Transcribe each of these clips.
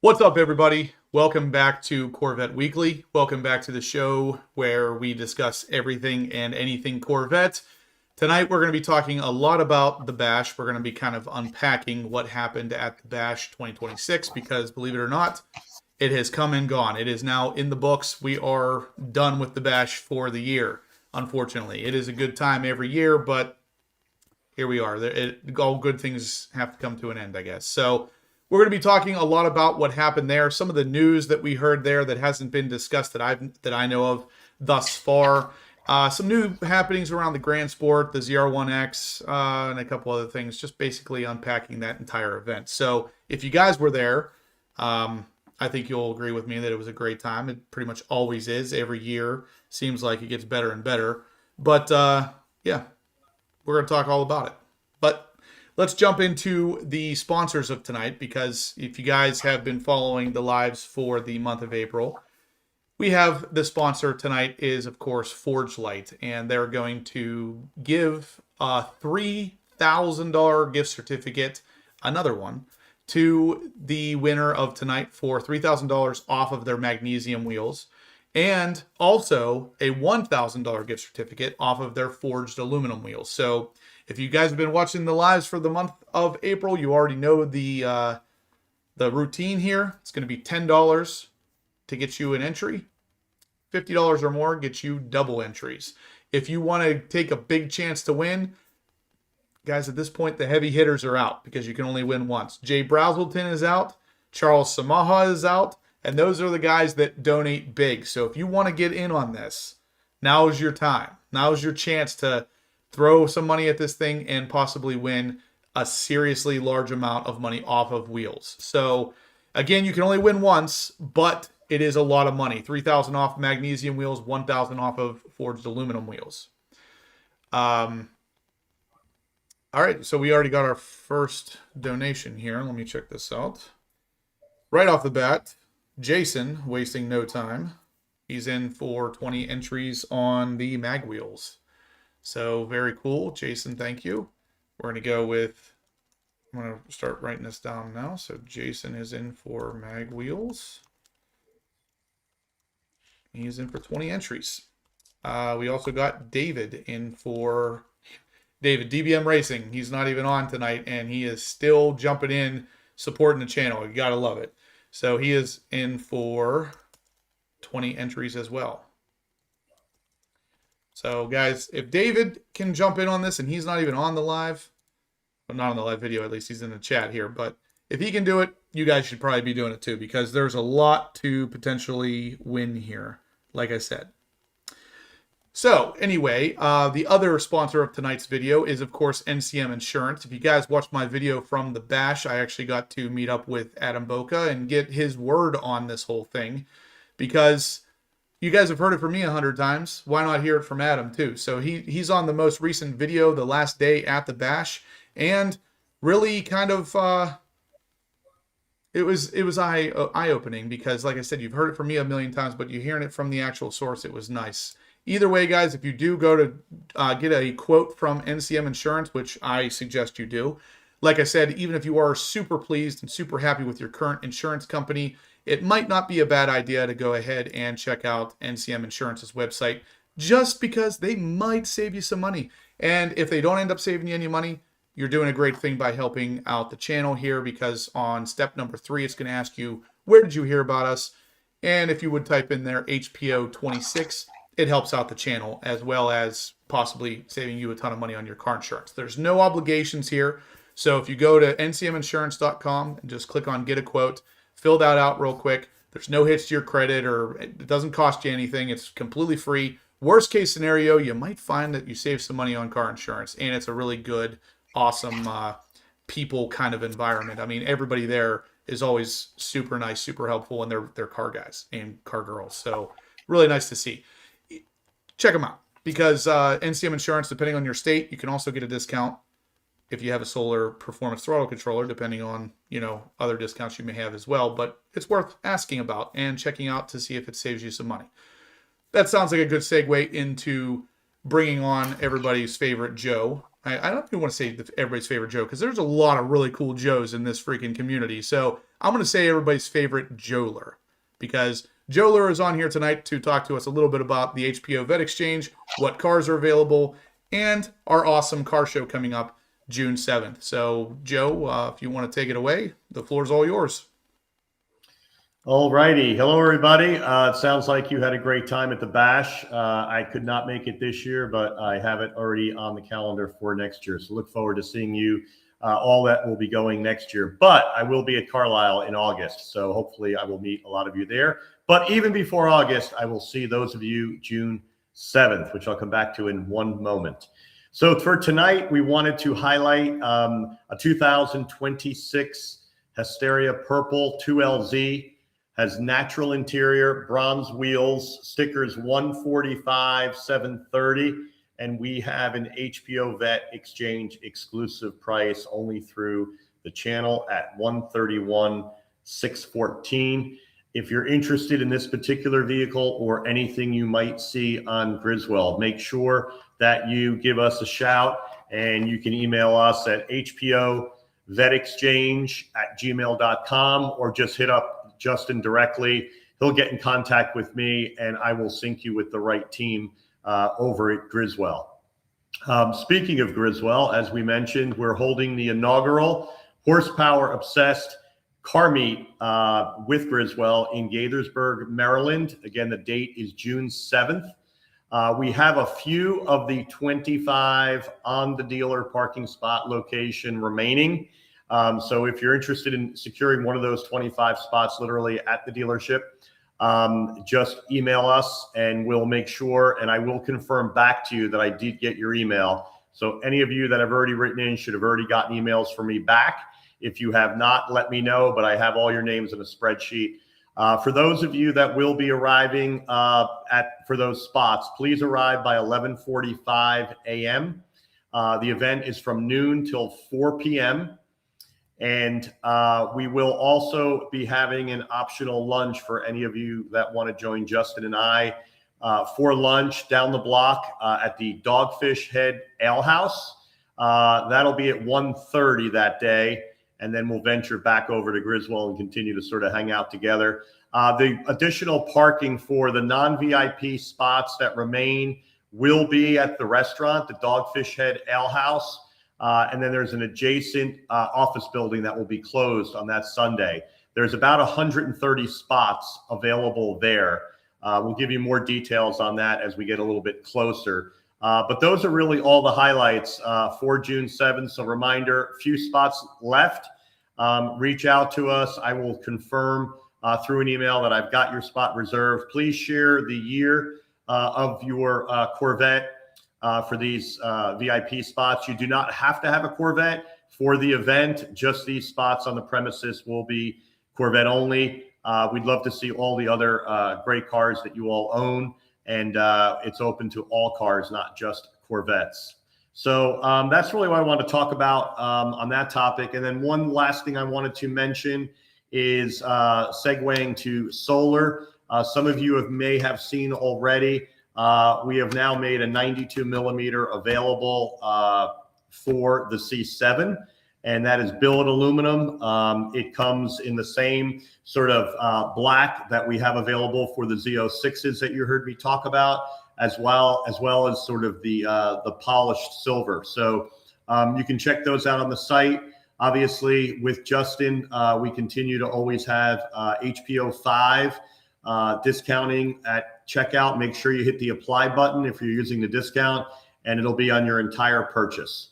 What's up, everybody? Welcome back to Corvette Weekly. Welcome back to the show where we discuss everything and anything Corvette. Tonight, we're going to be talking a lot about the Bash. We're going to be kind of unpacking what happened at the Bash 2026 because, believe it or not, it has come and gone. It is now in the books. We are done with the Bash for the year, unfortunately. It is a good time every year, but here we are. All good things have to come to an end, I guess. So we're going to be talking a lot about what happened there, some of the news that we heard there that hasn't been discussed that I know of thus far. Some new happenings around the Grand Sport, the ZR1X, and a couple other things, just basically unpacking that entire event. So if you guys were there, I think you'll agree with me that it was a great time. It pretty much always is. Every year seems like it gets better and better. But yeah, we're going to talk all about it. But let's jump into the sponsors of tonight, because if you guys have been following the lives for the month of April, we have the sponsor tonight is, of course, Forge Light, and they're going to give a $3,000 gift certificate, another one, to the winner of tonight for $3,000 off of their magnesium wheels, and also a $1,000 gift certificate off of their forged aluminum wheels. So if you guys have been watching the lives for the month of April, you already know the routine here. It's going to be $10 to get you an entry. $50 or more gets you double entries. If you want to take a big chance to win, guys, at this point, the heavy hitters are out because you can only win once. Jay Brazelton is out. Charles Samaha is out. And those are the guys that donate big. So if you want to get in on this, now is your time. Now is your chance to throw some money at this thing and possibly win a seriously large amount of money off of wheels. So again, you can only win once, but it is a lot of money. $3,000 off magnesium wheels, $1,000 off of forged aluminum wheels. All right, so we already got our first donation here. Let me check this out. Right off the bat, Jason, wasting no time. He's in for 20 entries on the mag wheels. So very cool. Jason, thank you. We're going to go with, I'm going to start writing this down now. So Jason is in for mag wheels. He's in for 20 entries. We also got David in for David, DBM Racing. He's not even on tonight, and he is still jumping in, supporting the channel. You got to love it. So he is in for 20 entries as well. So guys, if David can jump in on this, and he's not even on the live, well, not on the live video, at least he's in the chat here, but if he can do it, you guys should probably be doing it too, because there's a lot to potentially win here, like I said. So anyway, the other sponsor of tonight's video is, of course, NCM Insurance. If you guys watched my video from the Bash, I actually got to meet up with Adam Boca and get his word on this whole thing, because you guys have heard it from me 100 times. Why not hear it from Adam too? So he's on the most recent video, the last day at the Bash, and really kind of it was eye-opening, because like I said, you've heard it from me a million times, but you're hearing it from the actual source. It was nice. Either way, guys, if you do go to get a quote from NCM Insurance, which I suggest you do, like I said, even if you are super pleased and super happy with your current insurance company, it might not be a bad idea to go ahead and check out NCM Insurance's website, just because they might save you some money. And if they don't end up saving you any money, you're doing a great thing by helping out the channel here, because on step number 3, it's going to ask you, where did you hear about us? And if you would type in there HPO26, it helps out the channel, as well as possibly saving you a ton of money on your car insurance. There's no obligations here. So if you go to ncminsurance.com and just click on get a quote, fill that out real quick. There's no hits to your credit, or it doesn't cost you anything. It's completely free. Worst case scenario, you might find that you save some money on car insurance, and it's a really good, awesome people kind of environment. I mean, everybody there is always super nice, super helpful, and they're car guys and car girls. So really nice to see. Check them out, because NCM Insurance, depending on your state, you can also get a discount if you have a solar performance throttle controller, depending on, other discounts you may have as well. But it's worth asking about and checking out to see if it saves you some money. That sounds like a good segue into bringing on everybody's favorite Joe. I don't even want to say everybody's favorite Joe, because there's a lot of really cool Joes in this freaking community. So I'm going to say everybody's favorite Joeler, because Joeler is on here tonight to talk to us a little bit about the HPO Vet Exchange, what cars are available, and our awesome car show coming up June 7th. So Joe, if you want to take it away, the floor is all yours. All righty. Hello, everybody. It sounds like you had a great time at the Bash. I could not make it this year, but I have it already on the calendar for next year. So look forward to seeing you. All that will be going next year. But I will be at Carlisle in August. So hopefully I will meet a lot of you there. But even before August, I will see those of you June 7th, which I'll come back to in one moment. So for tonight, we wanted to highlight a 2026 Hysteria Purple 2LZ. Has natural interior, bronze wheels, stickers 145, 730, and we have an HPO Vet Exchange exclusive price only through the channel at 131, 614. If you're interested in this particular vehicle or anything you might see on Griswell, make sure that you give us a shout, and you can email us at hpovetexchange@gmail.com or just hit up Justin directly. He'll get in contact with me, and I will sync you with the right team over at Griswell. Speaking of Griswell, as we mentioned, we're holding the inaugural Horsepower Obsessed Car Meet with Griswell in Gaithersburg, Maryland. Again, the date is June 7th. We have a few of the 25 on the dealer parking spot location remaining. So if you're interested in securing one of those 25 spots literally at the dealership, just email us and we'll make sure, and I will confirm back to you that I did get your email. So any of you that have already written in should have already gotten emails from me back. If you have not, let me know, but I have all your names in a spreadsheet. For those of you that will be arriving for those spots, please arrive by 11:45 a.m. The event is from noon till 4 p.m. And we will also be having an optional lunch for any of you that want to join Justin and I for lunch down the block at the Dogfish Head Ale House. That'll be at 1:30 that day. And then we'll venture back over to Griswell and continue to sort of hang out together. The additional parking for the non-VIP spots that remain will be at the restaurant, the Dogfish Head Ale House. And then there's an adjacent office building that will be closed on that Sunday. There's about 130 spots available there. We'll give you more details on that as we get a little bit closer. But those are really all the highlights for June 7th. So reminder, a few spots left. Reach out to us. I will confirm through an email that I've got your spot reserved. Please share the year of your Corvette for these VIP spots. You do not have to have a Corvette for the event. Just these spots on the premises will be Corvette only. We'd love to see all the other great cars that you all own. And it's open to all cars, not just Corvettes. So that's really what I want to talk about on that topic. And then one last thing I wanted to mention is segueing to solar. Some of you may have seen already. We have now made a 92 millimeter available for the C7, and that is billet aluminum. It comes in the same sort of black that we have available for the Z06s that you heard me talk about, as well as sort of the polished silver. So you can check those out on the site. Obviously, with Justin, we continue to always have HPO 5 discounting at checkout. Make sure you hit the apply button if you're using the discount, and it'll be on your entire purchase.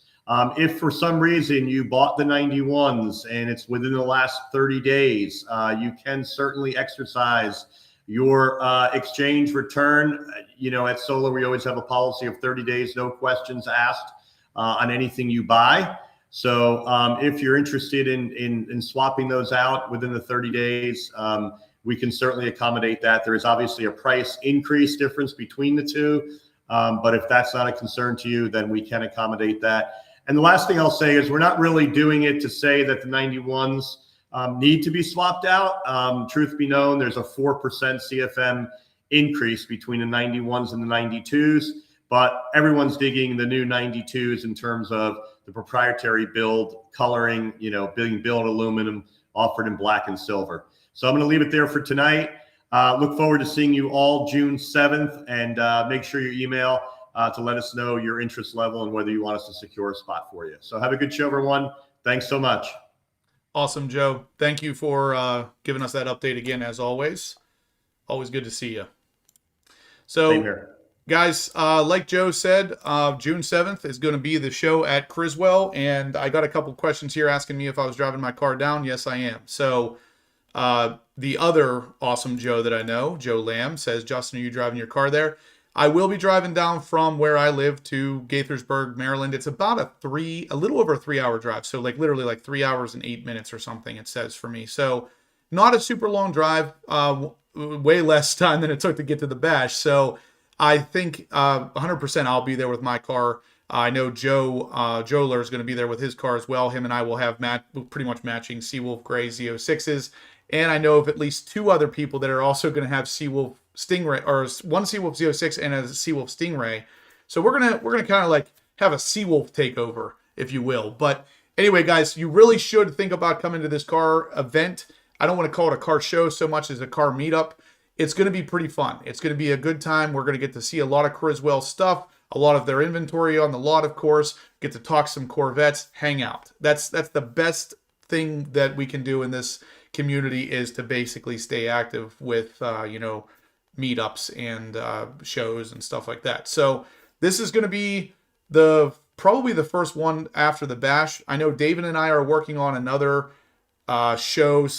If for some reason you bought the 91s and it's within the last 30 days, you can certainly exercise your exchange return. You know, at Solar, we always have a policy of 30 days, no questions asked on anything you buy. So if you're interested in swapping those out within the 30 days, we can certainly accommodate that. There is obviously a price increase difference between the two, but if that's not a concern to you, then we can accommodate that. And the last thing I'll say is we're not really doing it to say that the 91s need to be swapped out. Truth be known, there's a 4% CFM increase between the 91s and the 92s. but everyone's digging the new 92s in terms of the proprietary build, coloring, being built aluminum, offered in black and silver. So I'm going to leave it there for tonight. Look forward to seeing you all June 7th, and make sure you email to let us know your interest level and whether you want us to secure a spot for you. So have a good show, everyone. Thanks so much. Awesome, Joe. Thank you for giving us that update again, as always. Always good to see you. So, Same here. Guys, like Joe said, June 7th is going to be the show at Griswell, and I got a couple questions here asking me if I was driving my car down. Yes, I am. So, the other awesome Joe that I know, Joe Lamb, says, Justin, are you driving your car there? I will be driving down from where I live to Gaithersburg, Maryland. It's about a little over a 3-hour drive. So literally like 3 hours and 8 minutes or something, it says for me. So not a super long drive, way less time than it took to get to the bash. So I think 100% I'll be there with my car. I know Joe Joler is going to be there with his car as well. Him and I will have pretty much matching Seawolf Gray Z06s. And I know of at least 2 other people that are also going to have Seawolf Stingray, or one Seawolf Z06 and a Seawolf Stingray. So we're gonna kind of like have a Seawolf takeover, if you will. But anyway, guys, you really should think about coming to this car event. I don't want to call it a car show so much as a car meetup. It's going to be pretty fun. It's going to be a good time. We're going to get to see a lot of Griswell stuff, a lot of their inventory on the lot, of course. Get to talk some Corvettes, hang out. That's the best thing that we can do in this community, is to basically stay active with meetups and shows and stuff like that. So this is going to be probably the first one after the bash. I know David and I are working on another show /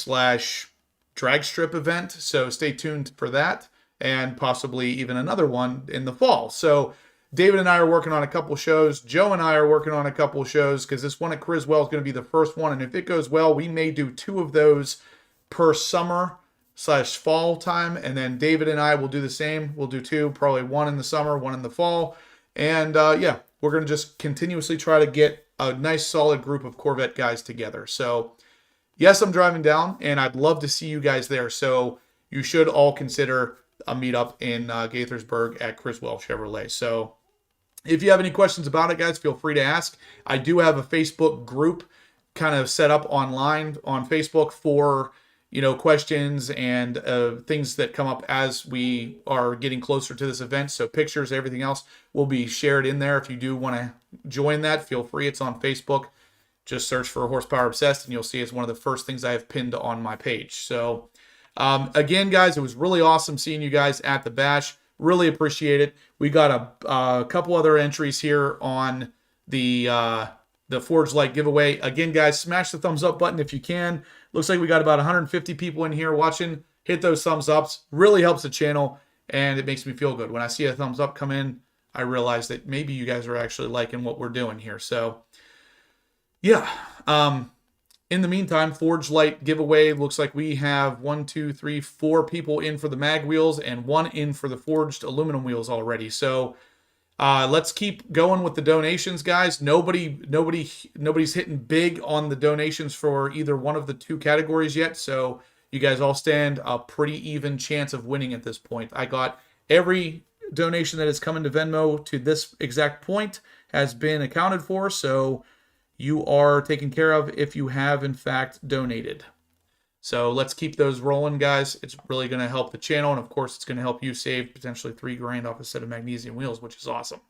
drag strip event, so stay tuned for that, and possibly even another one in the fall. So David and I are working on a couple shows. Joe and I are working on a couple shows, because this one at Griswell is going to be the first one, and if it goes well, we may do 2 of those per summer / fall time, and then David and I will do the same. We'll do 2, probably 1 in the summer, 1 in the fall, and yeah, we're going to just continuously try to get a nice solid group of Corvette guys together. So yes, I'm driving down, and I'd love to see you guys there. So you should all consider a meetup in Gaithersburg at Griswell Chevrolet. So if you have any questions about it, guys, feel free to ask. I do have a Facebook group kind of set up online on Facebook for questions and things that come up as we are getting closer to this event. So pictures, everything else will be shared in there. If you do want to join that, feel free. It's on Facebook. Just search for Horsepower Obsessed, and you'll see it's one of the first things I have pinned on my page. So again, guys, it was really awesome seeing you guys at the bash. Really appreciate it. We got a couple other entries here on the Forge Light giveaway. Again, guys, smash the thumbs up button if you can. Looks like we got about 150 people in here watching. Hit those thumbs ups. Really helps the channel, and it makes me feel good. When I see a thumbs up come in, I realize that maybe you guys are actually liking what we're doing here. So yeah. In the meantime, Forge Light giveaway. Looks like we have 1, 2, 3, 4 people in for the mag wheels and 1 in for the forged aluminum wheels already. So let's keep going with the donations, guys. Nobody's hitting big on the donations for either one of the 2 categories yet. So you guys all stand a pretty even chance of winning at this point. I got every donation that has come into Venmo to this exact point has been accounted for. So you are taken care of if you have, in fact, donated. So let's keep those rolling, guys. It's really going to help the channel, and of course, it's going to help you save potentially $3,000 off a set of magnesium wheels, which is awesome.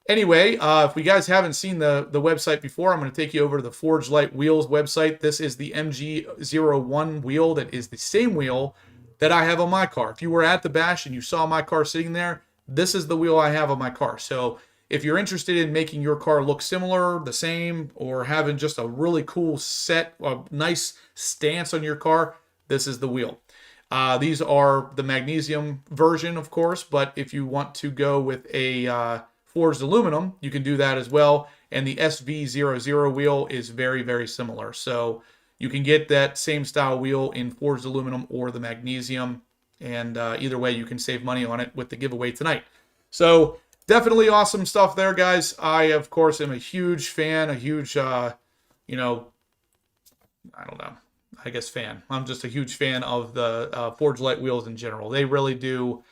Anyway, if you guys haven't seen the website before, I'm going to take you over to the Forge Light Wheels website. This is the MG01 wheel that is the same wheel that I have on my car. If you were at the bash and you saw my car sitting there, this is the wheel I have on my car. So if you're interested in making your car look similar, the same, or having just a really cool set, a nice stance on your car, this is the wheel. These are the magnesium version, of course, but if you want to go with a forged aluminum, you can do that as well. And the SV00 wheel is very, very similar. So you can get that same style wheel in forged aluminum or the magnesium. And either way, you can save money on it with the giveaway tonight. So definitely awesome stuff there, guys. I, of course, am a huge fan, I don't know, I guess fan. I'm just a huge fan of the Forge Light wheels in general. They really do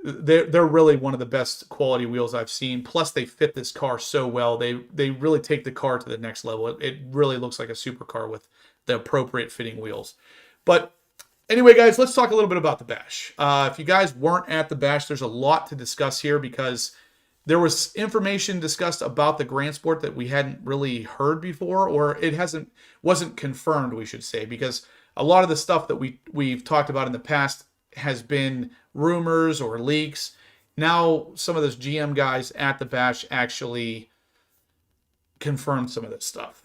they're really one of the best quality wheels I've seen. Plus, they fit this car so well. They really take the car to the next level. It really looks like a supercar with the appropriate fitting wheels. But anyway, guys, let's talk a little bit about the Bash. If you guys weren't at the Bash, there's a lot to discuss here because there was information discussed about the Grand Sport that we hadn't really heard before, or it wasn't confirmed, we should say, because a lot of the stuff that we've talked about in the past has been rumors or leaks. Now, some of those GM guys at the Bash actually confirmed some of this stuff.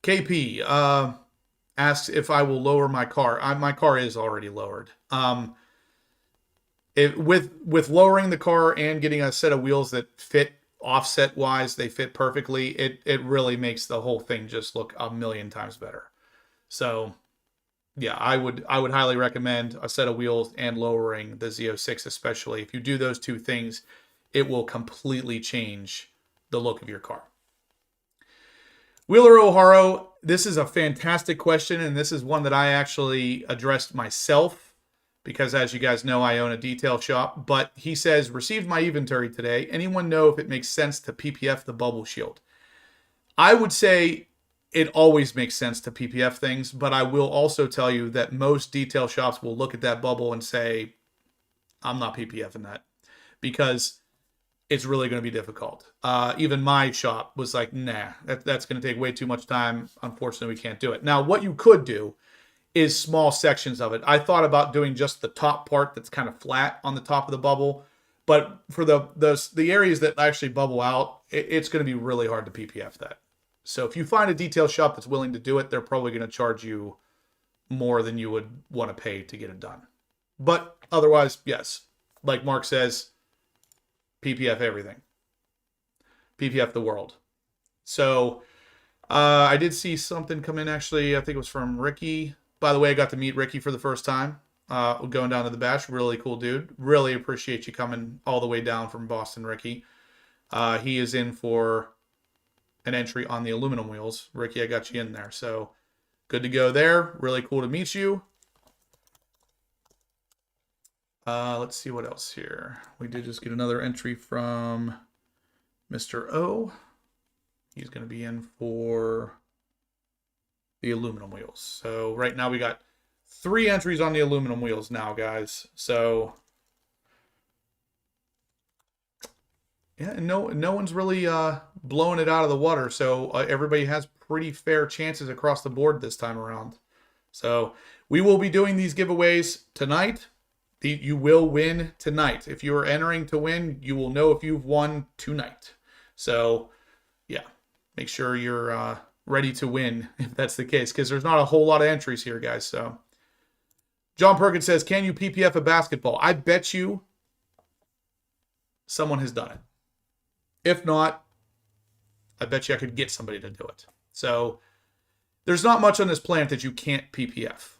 KP asks if I will lower my car. My car is already lowered. With lowering the car and getting a set of wheels that fit offset wise, they fit perfectly. It really makes the whole thing just look a million times better. So yeah, I would highly recommend a set of wheels and lowering the Z06, especially if you do those two things, it will completely change the look of your car. Wheeler O'Haro, this is a fantastic question, and this is one that I actually addressed myself because, as you guys know, I own a detail shop. But he says, received my inventory today. Anyone know if it makes sense to PPF the bubble shield? I would say it always makes sense to PPF things, but I will also tell you that most detail shops will look at that bubble and say, I'm not PPFing that because it's really going to be difficult. Even my shop was like, nah, that's going to take way too much time. Unfortunately, we can't do it. Now, what you could do is small sections of it. I thought about doing just the top part that's kind of flat on the top of the bubble, but for the areas that actually bubble out, it's going to be really hard to PPF that. So if you find a detail shop that's willing to do it, they're probably going to charge you more than you would want to pay to get it done. But otherwise, yes, like Mark says, PPF everything. PPF the world. So I did see something come in, actually. I think it was from Ricky. By the way, I got to meet Ricky for the first time going down to the Bash. Really cool dude. Really appreciate you coming all the way down from Boston, Ricky. He is in for an entry on the aluminum wheels. Ricky, I got you in there. So good to go there. Really cool to meet you. Let's see what else here. We did just get another entry from Mr. O. He's going to be in for the aluminum wheels. So right now we got 3 entries on the aluminum wheels now, guys. So yeah, and no one's really blowing it out of the water. So everybody has pretty fair chances across the board this time around. So we will be doing these giveaways tonight. You will win tonight. If you are entering to win, you will know if you've won tonight. So yeah, make sure you're ready to win if that's the case, because there's not a whole lot of entries here, guys. So John Perkins says, can you PPF a basketball? I bet you someone has done it. If not, I bet you I could get somebody to do it. So there's not much on this planet that you can't PPF.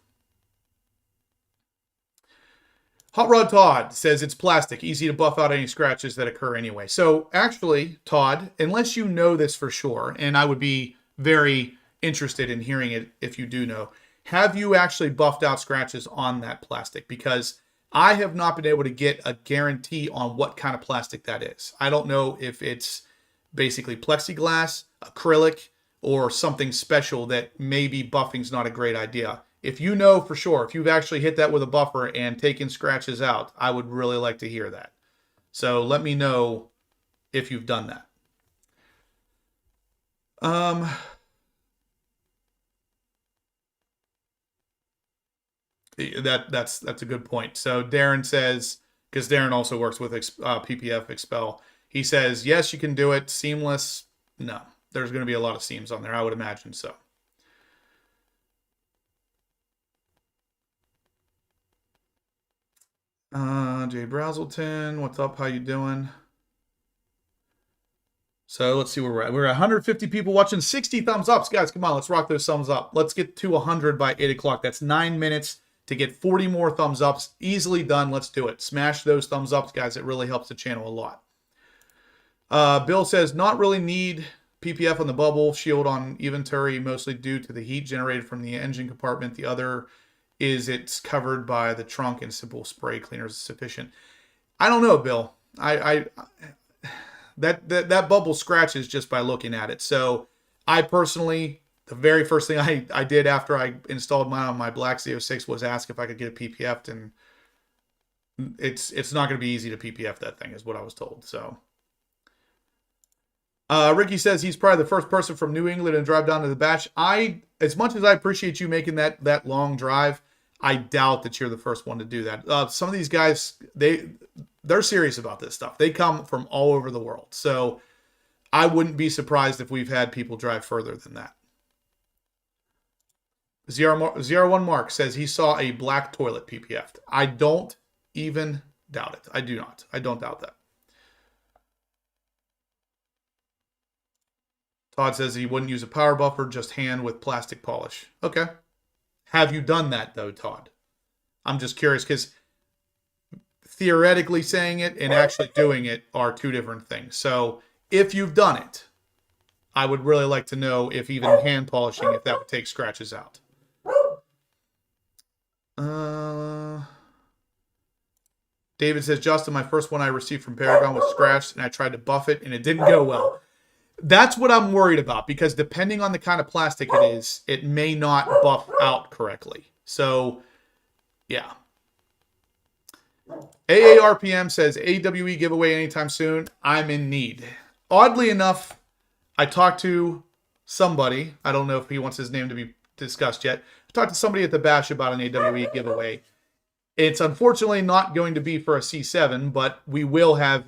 Hot Rod Todd says it's plastic, easy to buff out any scratches that occur anyway. So actually, Todd, unless you know this for sure, and I would be very interested in hearing it if you do know, have you actually buffed out scratches on that plastic? Because I have not been able to get a guarantee on what kind of plastic that is. I don't know if it's basically plexiglass, acrylic, or something special that maybe buffing's not a great idea. If you know for sure, if you've actually hit that with a buffer and taken scratches out, I would really like to hear that. So let me know if you've done that. That's a good point. So Darren says, because Darren also works with PPF Expel, he says, yes, you can do it. Seamless? No. There's going to be a lot of seams on there, I would imagine so. Jay Brazelton, what's up? How you doing? So let's see where we're at. We're at 150 people watching, 60 thumbs ups. Guys, come on, let's rock those thumbs up. Let's get to 100 by 8 o'clock. That's 9 minutes to get 40 more thumbs ups. Easily done. Let's do it. Smash those thumbs ups, guys. It really helps the channel a lot. Bill says, not really need PPF on the bubble shield on inventory, mostly due to the heat generated from the engine compartment. The other is it's covered by the trunk and simple spray cleaner is sufficient. I don't know, Bill. That bubble scratches just by looking at it. So I personally, the very first thing I did after I installed mine on my black Z06 was ask if I could get it PPF'd, and it's not going to be easy to PPF that thing, is what I was told. So Ricky says he's probably the first person from New England to drive down to the bash. As much as I appreciate you making that long drive, I doubt that you're the first one to do that. Some of these guys, they're serious about this stuff. They come from all over the world. So I wouldn't be surprised if we've had people drive further than that. ZR1 Mark says he saw a black toilet PPF'd. I don't even doubt it. I do not. I don't doubt that. Todd says he wouldn't use a power buffer, just hand with plastic polish. Okay. Have you done that, though, Todd? I'm just curious, because theoretically saying it and actually doing it are two different things. So if you've done it, I would really like to know if even hand polishing, if that would take scratches out. David says, Justin, my first one I received from Paragon was scratched, and I tried to buff it, and it didn't go well. That's what I'm worried about, because depending on the kind of plastic it is, it may not buff out correctly. So, yeah. AARPM says, AWE giveaway anytime soon. I'm in need. Oddly enough, I talked to somebody. I don't know if he wants his name to be discussed yet. I talked to somebody at the bash about an AWE giveaway. It's unfortunately not going to be for a C7, but we will have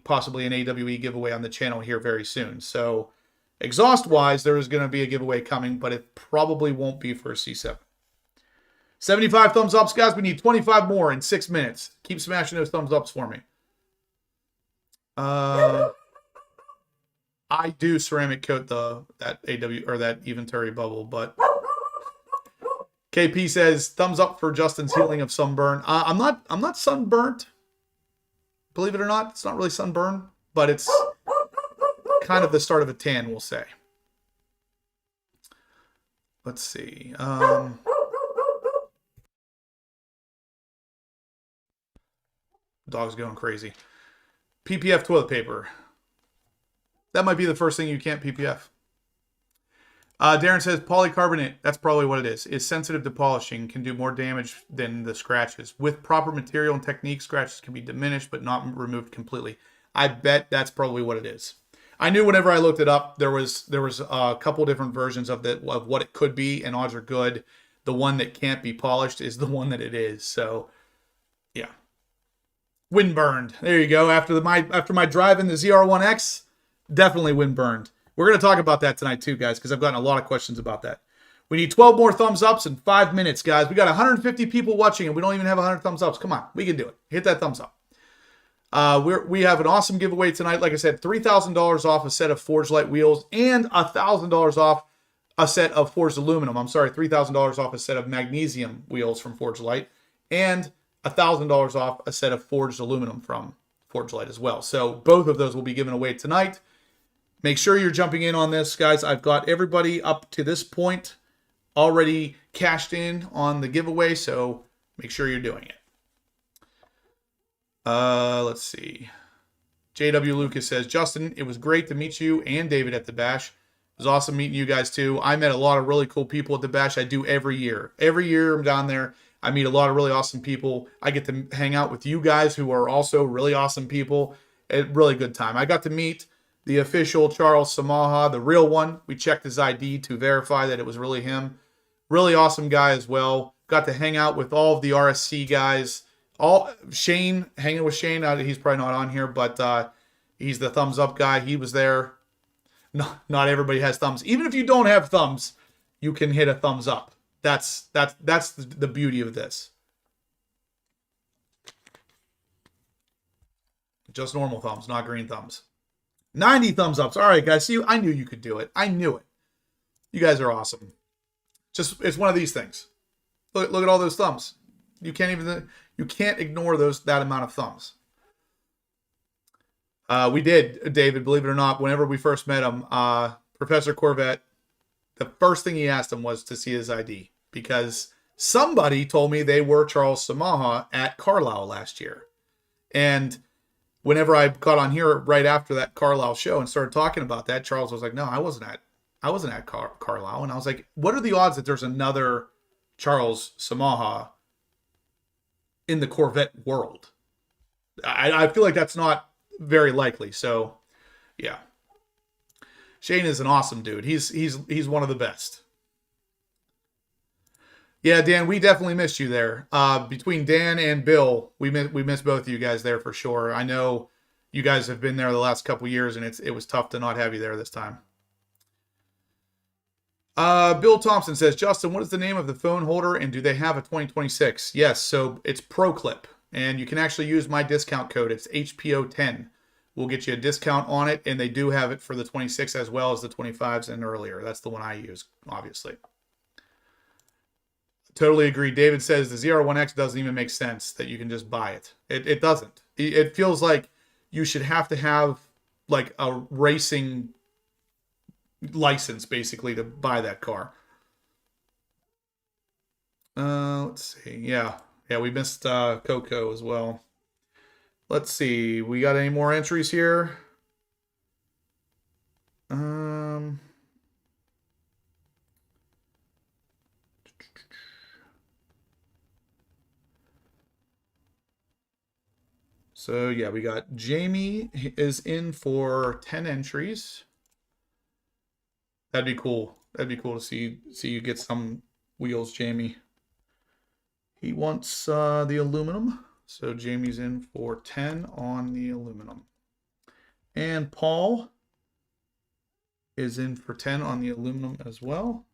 possibly an AWE giveaway on the channel here very soon. So exhaust-wise, there is going to be a giveaway coming, but it probably won't be for a C7. 75 thumbs ups, guys. We need 25 more in 6 minutes. Keep smashing those thumbs ups for me. I do ceramic coat that AW or that Eventuri bubble, but KP says thumbs up for Justin's healing of sunburn. I'm not sunburnt. Believe it or not, it's not really sunburn, but it's kind of the start of a tan, we'll say. Let's see. Dog's going crazy. PPF toilet paper. That might be the first thing you can't PPF. Darren says polycarbonate, that's probably what it is sensitive to polishing, can do more damage than the scratches. With proper material and technique, scratches can be diminished but not removed completely. I bet that's probably what it is. I knew whenever I looked it up, there was a couple different versions of what it could be, and odds are good. The one that can't be polished is the one that it is. So, yeah. Wind burned. There you go. After my drive in the ZR1X, definitely wind burned. We're going to talk about that tonight too, guys, because I've gotten a lot of questions about that. We need 12 more thumbs ups in 5 minutes, guys. We got 150 people watching, and we don't even have 100 thumbs ups. Come on, we can do it. Hit that thumbs up. We have an awesome giveaway tonight. Like I said, $3,000 off a set of Forged Light wheels and $1,000 off a set of Forged Aluminum. I'm sorry, $3,000 off a set of magnesium wheels from Forged Light and $1,000 off a set of Forged Aluminum from Forged Light as well. So both of those will be given away tonight. Make sure you're jumping in on this, guys. I've got everybody up to this point already cashed in on the giveaway, so make sure you're doing it. Let's see. JW Lucas says, Justin, it was great to meet you and David at the bash. It was awesome meeting you guys too. I met a lot of really cool people at the bash. I do every year. Every year I'm down there. I meet a lot of really awesome people. I get to hang out with you guys who are also really awesome people. A really good time. I got to meet the official Charles Samaha, the real one. We checked his ID to verify that it was really him. Really awesome guy as well. Got to hang out with all of the RSC guys. Shane, hanging with Shane. He's probably not on here, but he's the thumbs up guy. He was there. Not everybody has thumbs. Even if you don't have thumbs, you can hit a thumbs up. That's the beauty of this. Just normal thumbs, not green thumbs. 90 thumbs ups. All right, guys. See, I knew you could do it. I knew it. You guys are awesome. It's one of these things. Look at all those thumbs. You can't ignore that amount of thumbs. We did, David, believe it or not, whenever we first met him, Professor Corvette, the first thing he asked him was to see his ID, because Somebody told me they were Charles Samaha at Carlisle last year. And whenever I got on here right after that Carlisle show and started talking about that, Charles was like, no, I wasn't at Carlisle. And I was like, what are the odds that there's another Charles Samaha in the Corvette world? I feel like that's not very likely. So yeah. Shane is an awesome dude. He's one of the best. Yeah, Dan, we definitely missed you there. Between Dan and Bill, we missed both of you guys there for sure. I know you guys have been there the last couple years, and it was tough to not have you there this time. Bill Thompson says, Justin, what is the name of the phone holder, and do they have a 2026? Yes, so it's ProClip, and you can actually use my discount code. It's HPO10. We'll get you a discount on it, and they do have it for the 26 as well as the 25s and earlier. That's the one I use, obviously. Totally agree. David says the ZR1X doesn't even make sense that you can just buy it. It doesn't. It feels like you should have to have like a racing license basically to buy that car. Let's see. Yeah, we missed Coco as well. Let's see. We got any more entries here? So yeah, we got Jamie is in for 10 entries. That'd be cool. That'd be cool to see you get some wheels, Jamie. He wants the aluminum. So Jamie's in for 10 on the aluminum. And Paul is in for 10 on the aluminum as well.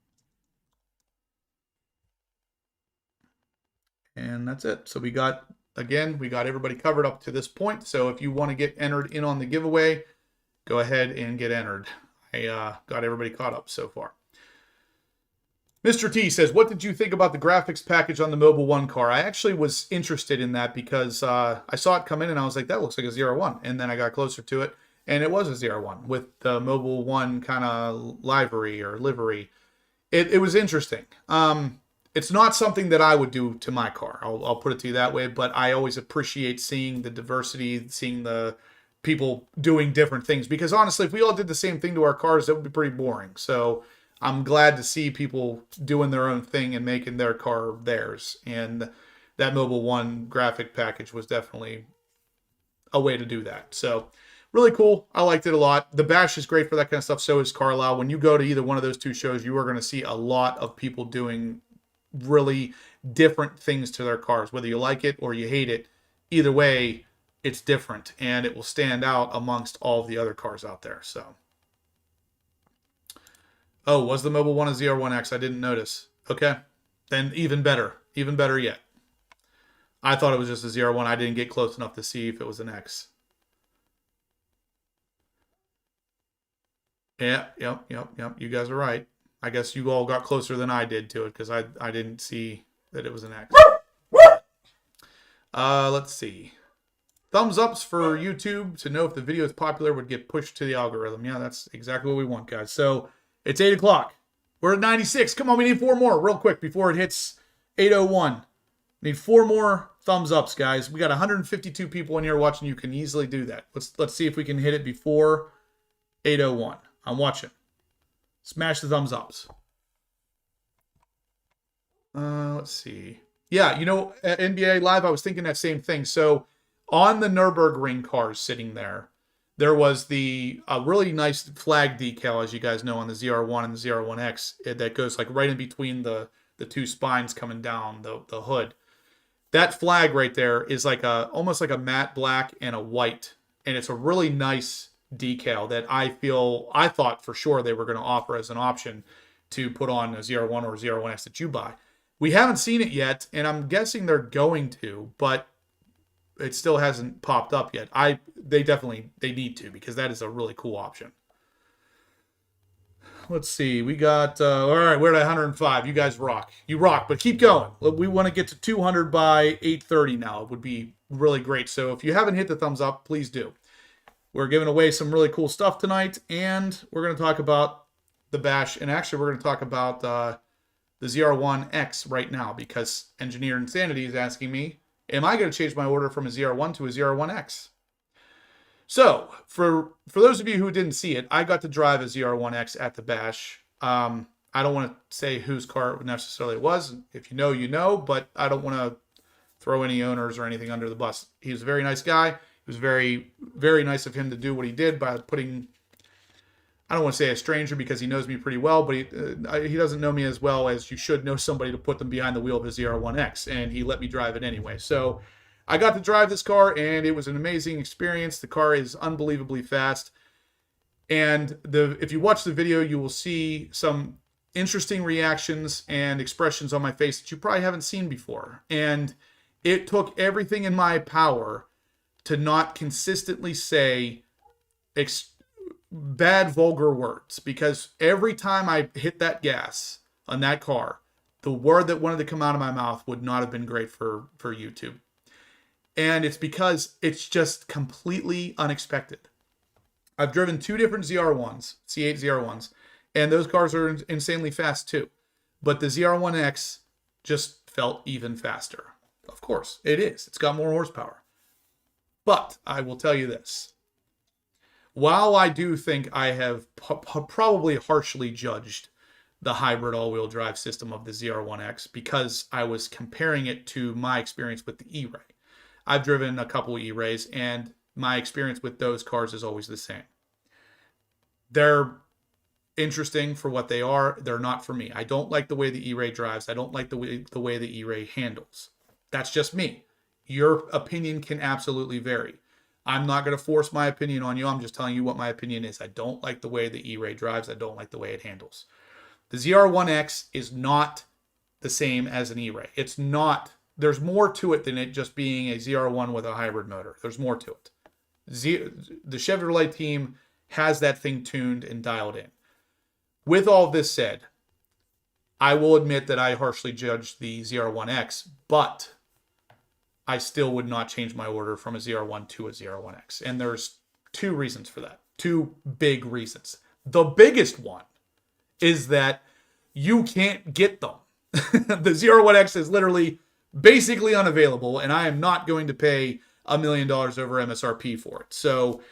And that's it. So we got everybody covered up to this point. So if you want to get entered in on the giveaway, go ahead and get entered. I got everybody caught up so far. Mr. T says, what did you think about the graphics package on the Mobile One car? I actually was interested in that because I saw it come in and I was like, that looks like a ZR1. And then I got closer to it and it was a ZR1 with the Mobile One kind of livery. It was interesting. It's not something that I would do to my car. I'll put it to you that way. But I always appreciate seeing the diversity, seeing the people doing different things. Because honestly, if we all did the same thing to our cars, that would be pretty boring. So I'm glad to see people doing their own thing and making their car theirs. And that Mobile One graphic package was definitely a way to do that. So really cool. I liked it a lot. The Bash is great for that kind of stuff. So is Carlisle. When you go to either one of those two shows, you are going to see a lot of people doing really different things to their cars, whether you like it or you hate it. Either way, it's different and it will stand out amongst all of the other cars out there. So, oh, was the Mobile One a ZR1X? I didn't notice. Okay, then even better yet. I thought it was just a ZR1. I didn't get close enough to see if it was an X. Yeah, yep. You guys are right. I guess you all got closer than I did to it because I didn't see that it was an X. Let's see. Thumbs ups for YouTube to know if the video is popular would get pushed to the algorithm. Yeah, that's exactly what we want, guys. So it's 8 o'clock. We're at 96. Come on, we need 4 more real quick before it hits 8:01. Need 4 more thumbs ups, guys. We got 152 people in here watching. You can easily do that. Let's see if we can hit it before 8:01. I'm watching. Smash the thumbs ups. Let's see. Yeah, at NBA Live, I was thinking that same thing. So on the Nurburgring cars sitting there was the really nice flag decal, as you guys know, on the ZR1 and the ZR1X that goes like right in between the two spines coming down the hood. That flag right there is like almost like a matte black and a white, and it's a really nice decal that I thought for sure they were going to offer as an option to put on a ZR1 or ZR1X that you buy. We haven't seen it yet, and I'm guessing they're going to, but it still hasn't popped up yet. They need to, because that is a really cool option. Let's see. We got, all right, we're at 105. You guys rock. You rock, but keep going. We want to get to 200 by 8:30 now. It would be really great. So if you haven't hit the thumbs up, please do. We're giving away some really cool stuff tonight, and we're going to talk about the Bash, and actually we're going to talk about the ZR1X right now because Engineer Insanity is asking me, am I going to change my order from a ZR1 to a ZR1X? So, for those of you who didn't see it, I got to drive a ZR1X at the bash. I don't want to say whose car it necessarily was. If you know, you know, but I don't want to throw any owners or anything under the bus. He was a very nice guy. It was very, very nice of him to do what he did by putting, I don't want to say a stranger because he knows me pretty well, but he doesn't know me as well as you should know somebody to put them behind the wheel of a ZR1X, and he let me drive it anyway. So I got to drive this car, and it was an amazing experience. The car is unbelievably fast, and if you watch the video, you will see some interesting reactions and expressions on my face that you probably haven't seen before. And it took everything in my power to not consistently say bad, vulgar words, because every time I hit that gas on that car, the word that wanted to come out of my mouth would not have been great for YouTube. And it's because it's just completely unexpected. I've driven 2 different ZR1s, C8 ZR1s, and those cars are insanely fast too. But the ZR1X just felt even faster. Of course, it is. It's got more horsepower. But I will tell you this. While I do think I have probably harshly judged the hybrid all-wheel drive system of the ZR1X because I was comparing it to my experience with the E-Ray. I've driven a couple E-Rays, and my experience with those cars is always the same. They're interesting for what they are. They're not for me. I don't like the way the E-Ray drives. I don't like the way the E-Ray handles. That's just me. Your opinion can absolutely vary. I'm not going to force my opinion on you. I'm just telling you what my opinion is. I don't like the way the E-Ray drives. I don't like the way it handles. The ZR1X is not the same as an E-Ray. It's not. There's more to it than it just being a ZR1 with a hybrid motor. There's more to it. The Chevrolet team has that thing tuned and dialed in. With all of this said, I will admit that I harshly judged the ZR1X, but I still would not change my order from a ZR1 to a ZR1X. And there's 2 reasons for that. 2 big reasons. The biggest one is that you can't get them. The ZR1X is literally basically unavailable, and I am not going to pay $1 million over MSRP for it. So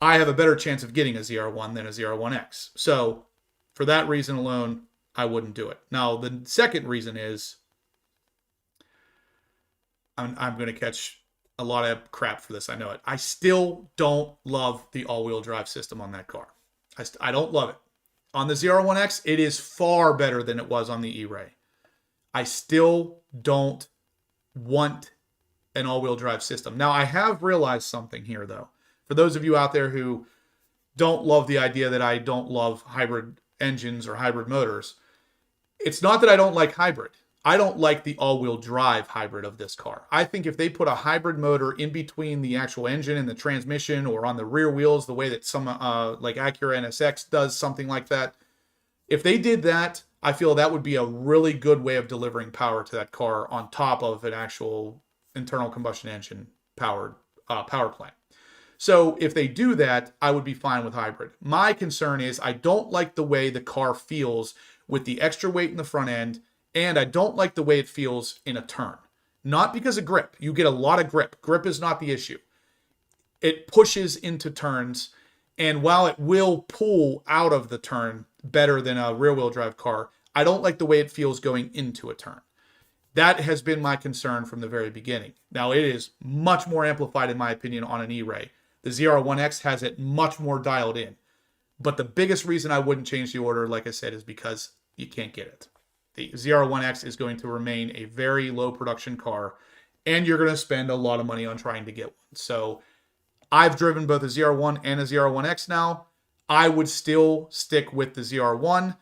I have a better chance of getting a ZR1 than a ZR1X. So for that reason alone, I wouldn't do it. Now, the second reason is I'm going to catch a lot of crap for this. I know it. I still don't love the all-wheel drive system on that car. I don't love it. On the ZR1X, it is far better than it was on the E-Ray. I still don't want an all-wheel drive system. Now, I have realized something here, though. For those of you out there who don't love the idea that I don't love hybrid engines or hybrid motors, it's not that I don't like hybrid. I don't like the all-wheel drive hybrid of this car. I think if they put a hybrid motor in between the actual engine and the transmission or on the rear wheels, the way that some like Acura NSX does something like that, if they did that, I feel that would be a really good way of delivering power to that car on top of an actual internal combustion engine powered power plant. So if they do that, I would be fine with hybrid. My concern is I don't like the way the car feels with the extra weight in the front end, and I don't like the way it feels in a turn. Not because of grip. You get a lot of grip. Grip is not the issue. It pushes into turns, and while it will pull out of the turn better than a rear-wheel drive car, I don't like the way it feels going into a turn. That has been my concern from the very beginning. Now, it is much more amplified, in my opinion, on an E-Ray. The ZR1X has it much more dialed in. But the biggest reason I wouldn't change the order, like I said, is because you can't get it. The ZR1X is going to remain a very low production car, and you're going to spend a lot of money on trying to get one. So I've driven both a ZR1 and a ZR1X now. I would still stick with the ZR1,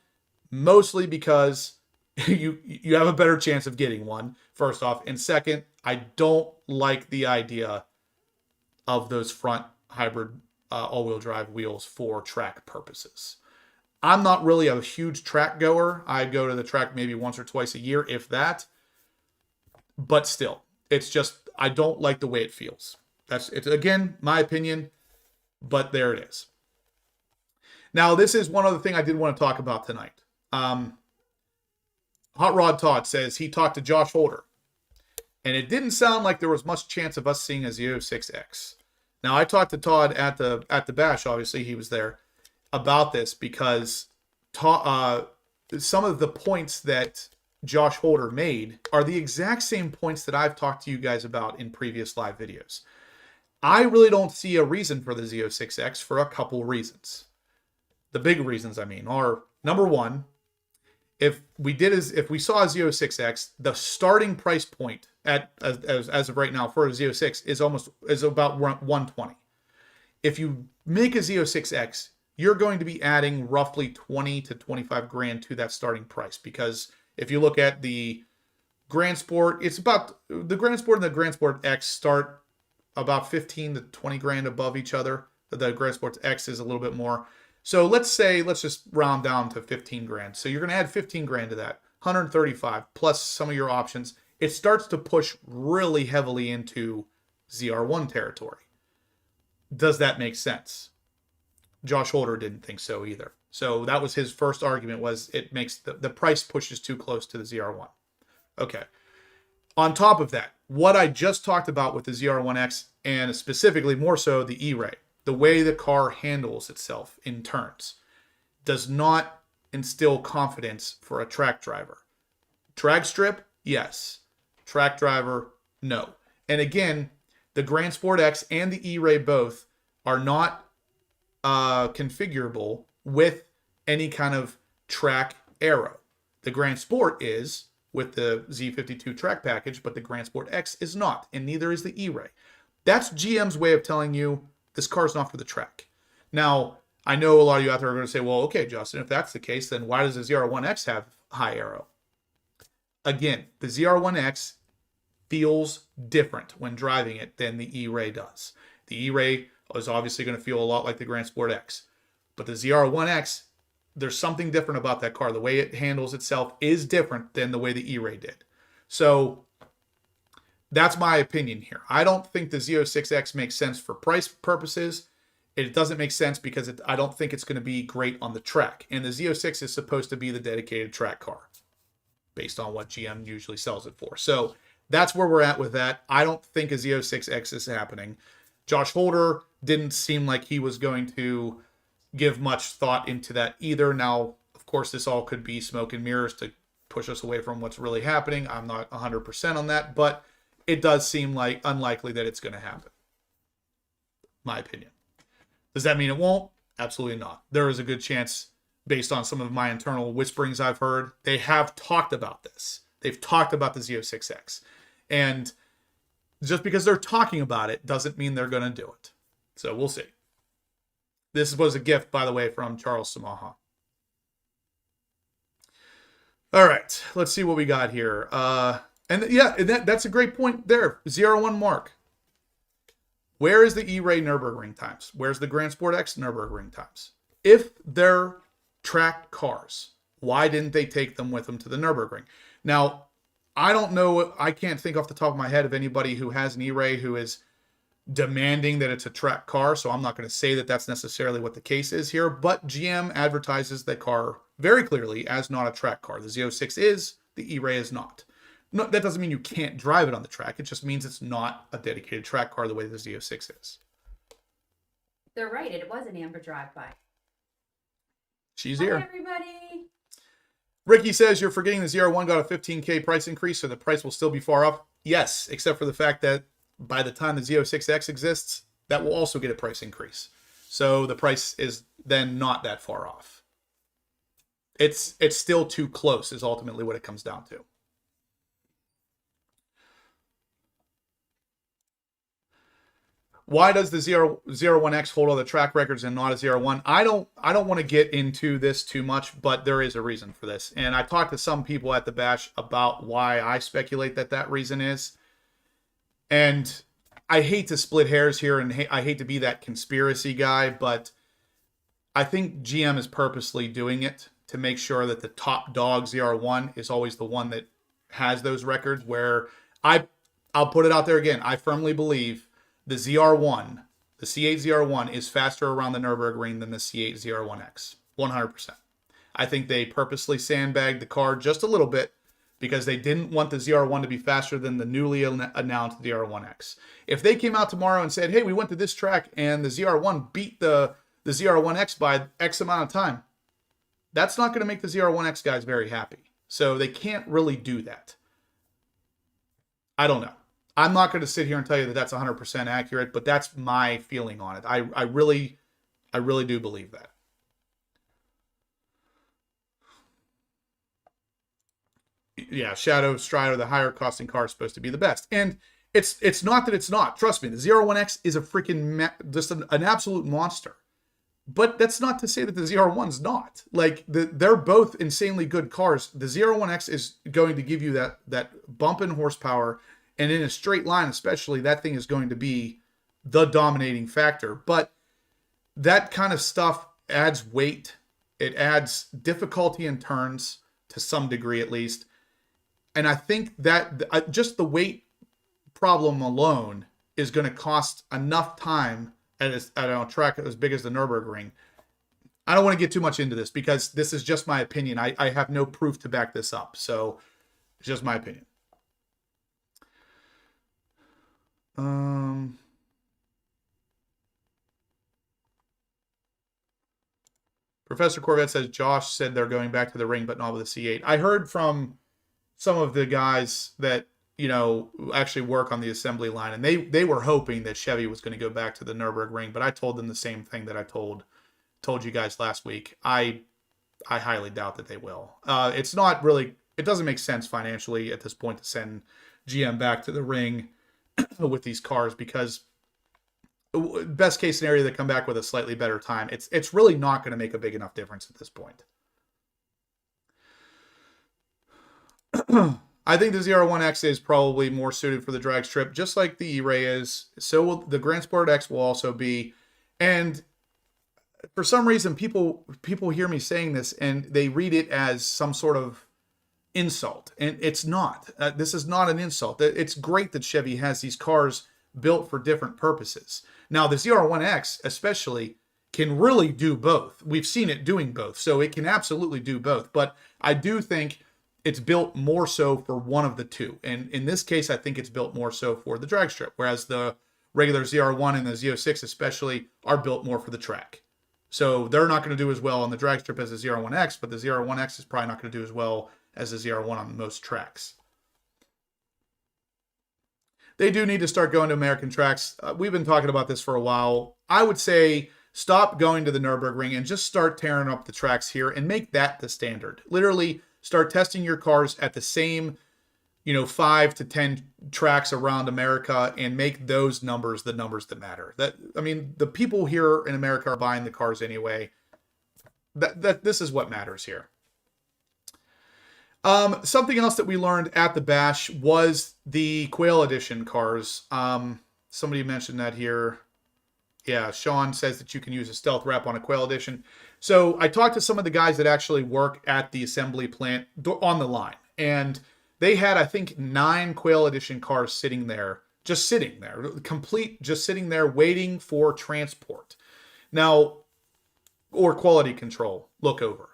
mostly because you have a better chance of getting one, first off. And second, I don't like the idea of those front hybrid all-wheel drive wheels for track purposes. I'm not really a huge track goer. I go to the track maybe once or twice a year, if that. But still, it's just, I don't like the way it feels. It's again, my opinion, but there it is. Now, this is one other thing I did want to talk about tonight. Hot Rod Todd says he talked to Josh Holder, and it didn't sound like there was much chance of us seeing a Z06X. Now, I talked to Todd at the bash. Obviously, he was there about this because some of the points that Josh Holder made are the exact same points that I've talked to you guys about in previous live videos. I really don't see a reason for the Z06X for a couple reasons. The big reasons, I mean, are number one, if we saw a Z06X, the starting price point as of right now for a Z06 is about 120. If you make a Z06X, you're going to be adding roughly 20 to 25 grand to that starting price, because if you look at the Grand Sport, it's about the Grand Sport and the Grand Sport X start about 15 to 20 grand above each other. The Grand Sport X is a little bit more. So let's just round down to 15 grand. So you're going to add 15 grand to that, 135 plus some of your options. It starts to push really heavily into ZR1 territory. Does that make sense? Josh Holder didn't think so either. So that was his first argument, was it makes the price pushes too close to the ZR1. Okay. On top of that, what I just talked about with the ZR1X, and specifically more so the E-Ray, the way the car handles itself in turns, does not instill confidence for a track driver. Drag strip, yes. Track driver, no. And again, the Grand Sport X and the E-Ray both are not configurable with any kind of track aero. The Grand Sport is with the Z52 track package, but the Grand Sport X is not, and neither is the E-Ray. That's GM's way of telling you this car's not for the track. Now, I know a lot of you out there are going to say, well, okay, Justin, if that's the case, then why does the ZR1X have high aero? Again, the ZR1X feels different when driving it than the E-Ray does. The E-Ray is obviously going to feel a lot like the Grand Sport X. But the ZR1X, there's something different about that car. The way it handles itself is different than the way the E-Ray did. So that's my opinion here. I don't think the Z06X makes sense for price purposes. It doesn't make sense because I don't think it's going to be great on the track. And the Z06 is supposed to be the dedicated track car based on what GM usually sells it for. So that's where we're at with that. I don't think a Z06X is happening. Josh Holder didn't seem like he was going to give much thought into that either. Now, of course, this all could be smoke and mirrors to push us away from what's really happening. I'm not 100% on that, but it does seem like unlikely that it's going to happen. My opinion. Does that mean it won't? Absolutely not. There is a good chance, based on some of my internal whisperings I've heard, they have talked about this. They've talked about the Z06X. And just because they're talking about it doesn't mean they're going to do it. So we'll see. This was a gift, by the way, from Charles Samaha. All right, let's see what we got here. That's a great point there. ZR1 Mark. Where is the E-Ray Nurburgring times? Where's the Grand Sport X Nurburgring times? If they're track cars, why didn't they take them with them to the Nurburgring? Now, I don't know. I can't think off the top of my head of anybody who has an E-Ray who is demanding that it's a track car, so I'm not going to say that that's necessarily what the case is here, but GM advertises the car very clearly as not a track car. The Z06 is, the E-Ray is not. No, that doesn't mean you can't drive it on the track. It just means it's not a dedicated track car the way the Z06 is. They're right. It was an Amber drive-by. She's here. Hi, everybody. Ricky says you're forgetting the ZR1 got a 15K price increase, so the price will still be far up. Yes, except for the fact that by the time the Z06X exists, that will also get a price increase. So the price is then not that far off. It's still too close is ultimately what it comes down to. Why does the ZR1X hold all the track records and not a ZR1? I don't want to get into this too much, but there is a reason for this. And I talked to some people at the bash about why I speculate that reason is. And I hate to split hairs here, and I hate to be that conspiracy guy, but I think GM is purposely doing it to make sure that the top dog ZR1 is always the one that has those records, where I'll put it out there again. I firmly believe the ZR1, the C8 ZR1 is faster around the Nurburgring than the C8 ZR1X. 100%. I think they purposely sandbagged the car just a little bit because they didn't want the ZR1 to be faster than the newly announced ZR1X. If they came out tomorrow and said, hey, we went to this track and the ZR1 beat the ZR1X by X amount of time, that's not going to make the ZR1X guys very happy. So they can't really do that. I don't know. I'm not going to sit here and tell you that that's 100% accurate, but that's my feeling on it. I really do believe that. Yeah, Shadow Strider, the higher costing car, is supposed to be the best. And it's not that it's not. Trust me, the ZR1X is a freaking just an absolute monster. But that's not to say that the ZR1's not. Like, they're both insanely good cars. The ZR1X is going to give you that bump in horsepower, and in a straight line especially, that thing is going to be the dominating factor. But that kind of stuff adds weight. It adds difficulty in turns, to some degree at least. And I think that just the weight problem alone is going to cost enough time at a track as big as the Nurburgring. I don't want to get too much into this because this is just my opinion. I have no proof to back this up. So it's just my opinion. Professor Corvette says Josh said they're going back to the ring, but not with a C8. I heard from some of the guys that, you know, actually work on the assembly line, and they were hoping that Chevy was going to go back to the Nurburgring, but I told them the same thing that I told you guys last week. I highly doubt that they will. It's not really, it doesn't make sense financially at this point to send GM back to the ring with these cars, because best case scenario, they come back with a slightly better time. It's really not going to make a big enough difference at this point. I think the ZR1X is probably more suited for the drag strip, just like the E-Ray is. So will the Grand Sport X will also be. And for some reason, people hear me saying this and they read it as some sort of insult, and it's not. This is not an insult. It's great that Chevy has these cars built for different purposes. Now, the ZR1X especially can really do both. We've seen it doing both, so it can absolutely do both. But I do think it's built more so for one of the two. And in this case, I think it's built more so for the drag strip, whereas the regular ZR1 and the Z06 especially are built more for the track. So they're not going to do as well on the drag strip as the ZR1X, but the ZR1X is probably not going to do as well as the ZR1 on most tracks. They do need to start going to American tracks. We've been talking about this for a while. I would say stop going to the Nurburgring and just start tearing up the tracks here and make that the standard. Literally start testing your cars at the same, 5 to 10 tracks around America and make those numbers the numbers that matter. The people here in America are buying the cars anyway. This is what matters here. Something else that we learned at the Bash was the Quail Edition cars. Somebody mentioned that here. Yeah, Sean says that you can use a stealth wrap on a Quail Edition. So I talked to some of the guys that actually work at the assembly plant on the line, and they had, I think, 9 Quail Edition cars sitting there, just sitting there waiting for transport. Now, or quality control, look over.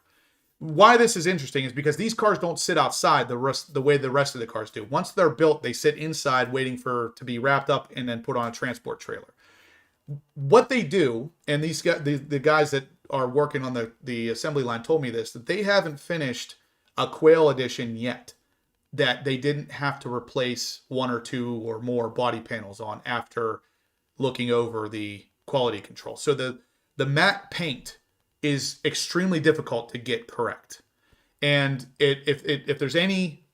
Why this is interesting is because these cars don't sit outside the way the rest of the cars do. Once they're built, they sit inside waiting to be wrapped up and then put on a transport trailer. What they do, and these guys, the guys that are working on the assembly line told me this, that they haven't finished a Quail Edition yet that they didn't have to replace 1 or 2 or more body panels on after looking over the quality control. So the matte paint is extremely difficult to get correct. And if there's any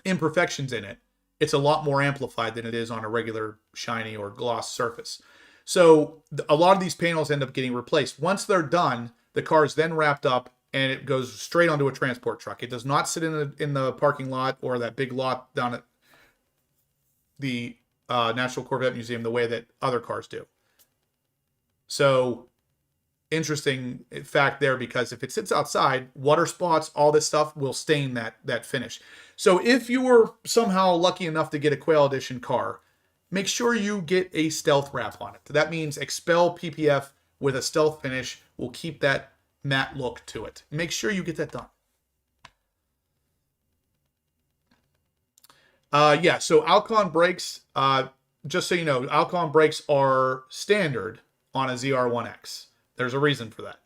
imperfections in it, it's a lot more amplified than it is on a regular shiny or gloss surface. So a lot of these panels end up getting replaced. Once they're done, the car is then wrapped up and it goes straight onto a transport truck. It does not sit in the parking lot or that big lot down at the National Corvette Museum the way that other cars do. So interesting fact there, because if it sits outside, water spots, all this stuff will stain that finish. So if you were somehow lucky enough to get a Quail Edition car, make sure you get a stealth wrap on it. That means expel PPF with a stealth finish will keep that matte look to it. Make sure you get that done. Yeah, so Alcon brakes, just so you know, Alcon brakes are standard on a ZR1X. There's a reason for that.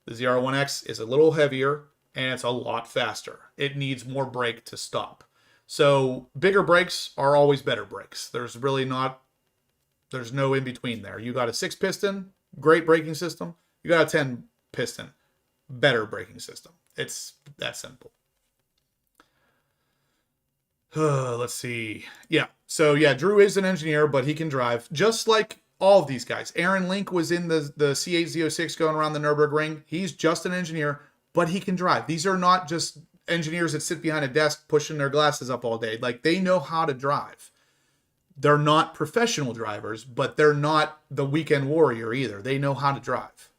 The ZR1X is a little heavier and it's a lot faster. It needs more brake to stop. So bigger brakes are always better brakes. There's no in between there. You got a 6-piston, great braking system. You got a 10-piston, better braking system. It's that simple. Let's see. Yeah. So yeah, Drew is an engineer, but he can drive just like all of these guys. Aaron Link was in the C8 Z06 going around the Nurburgring. He's just an engineer, but he can drive. These are not just engineers that sit behind a desk pushing their glasses up all day. Like, they know how to drive. They're not professional drivers, but they're not the weekend warrior either. They know how to drive.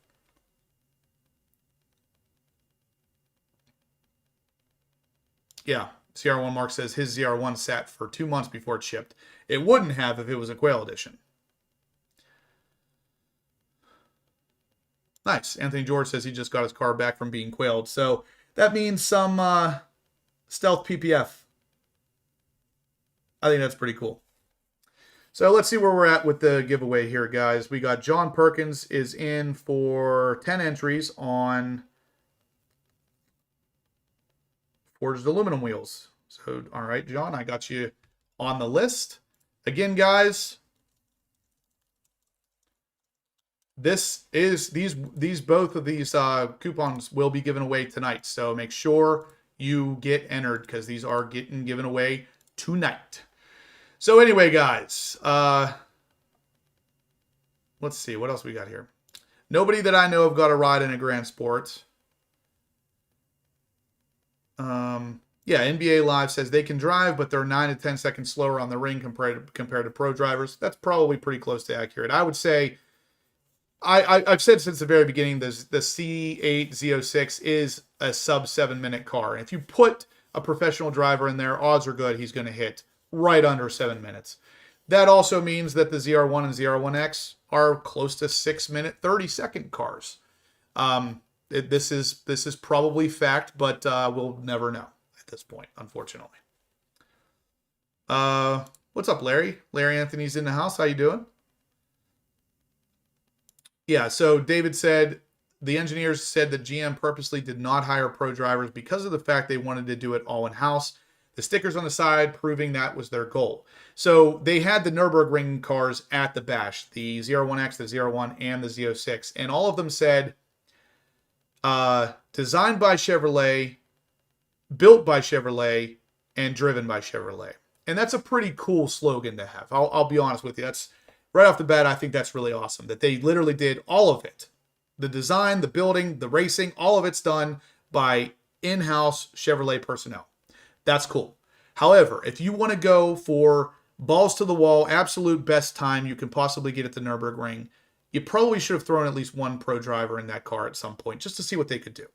Yeah. CR1 Mark says his ZR1 sat for 2 months before it shipped. It wouldn't have if it was a Quail edition. Nice. Anthony George says he just got his car back from being quailed. So that means some stealth PPF. I think that's pretty cool. So let's see where we're at with the giveaway here, guys. We got John Perkins is in for 10 entries on forged aluminum wheels. So, all right, John, I got you on the list. Again, guys, these both of these coupons will be given away tonight. So make sure you get entered because these are getting given away tonight. So anyway, guys, let's see what else we got here. Nobody that I know of got a ride in a Grand Sport. Yeah, NBA Live says they can drive, but they're 9 to 10 seconds slower on the ring compared to pro drivers. That's probably pretty close to accurate. I would say, I've said since the very beginning, the C8 Z06 is a sub 7-minute car. And if you put a professional driver in there, odds are good he's going to hit right under 7 minutes. That also means that the ZR1 and ZR1X are close to 6-minute, 30-second cars. This is probably fact, but we'll never know at this point, unfortunately. What's up, Larry? Larry Anthony's in the house. How you doing? Yeah, so David said the engineers said that GM purposely did not hire pro drivers because of the fact they wanted to do it all in-house. The stickers on the side proving that was their goal. So they had the Nurburgring cars at the bash, the ZR1X, the ZR1, and the Z06. And all of them said, designed by Chevrolet, built by Chevrolet, and driven by Chevrolet. And that's a pretty cool slogan to have. I'll be honest with you. That's right off the bat, I think that's really awesome that they literally did all of it. The design, the building, the racing, all of it's done by in-house Chevrolet personnel. That's cool. However, if you want to go for balls to the wall, absolute best time you can possibly get at the Nurburgring, you probably should have thrown at least one pro driver in that car at some point just to see what they could do.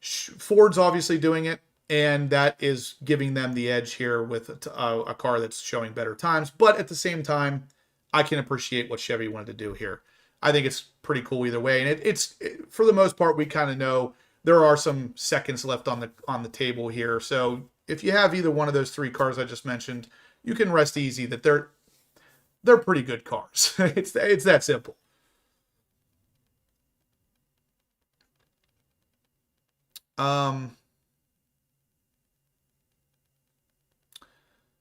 Ford's obviously doing it, and that is giving them the edge here with a car that's showing better times. But at the same time, I can appreciate what Chevy wanted to do here. I think it's pretty cool either way. And it's for the most part, we kind of know there are some seconds left on the table here. So if you have either one of those 3 cars I just mentioned, you can rest easy that they're pretty good cars. It's that simple.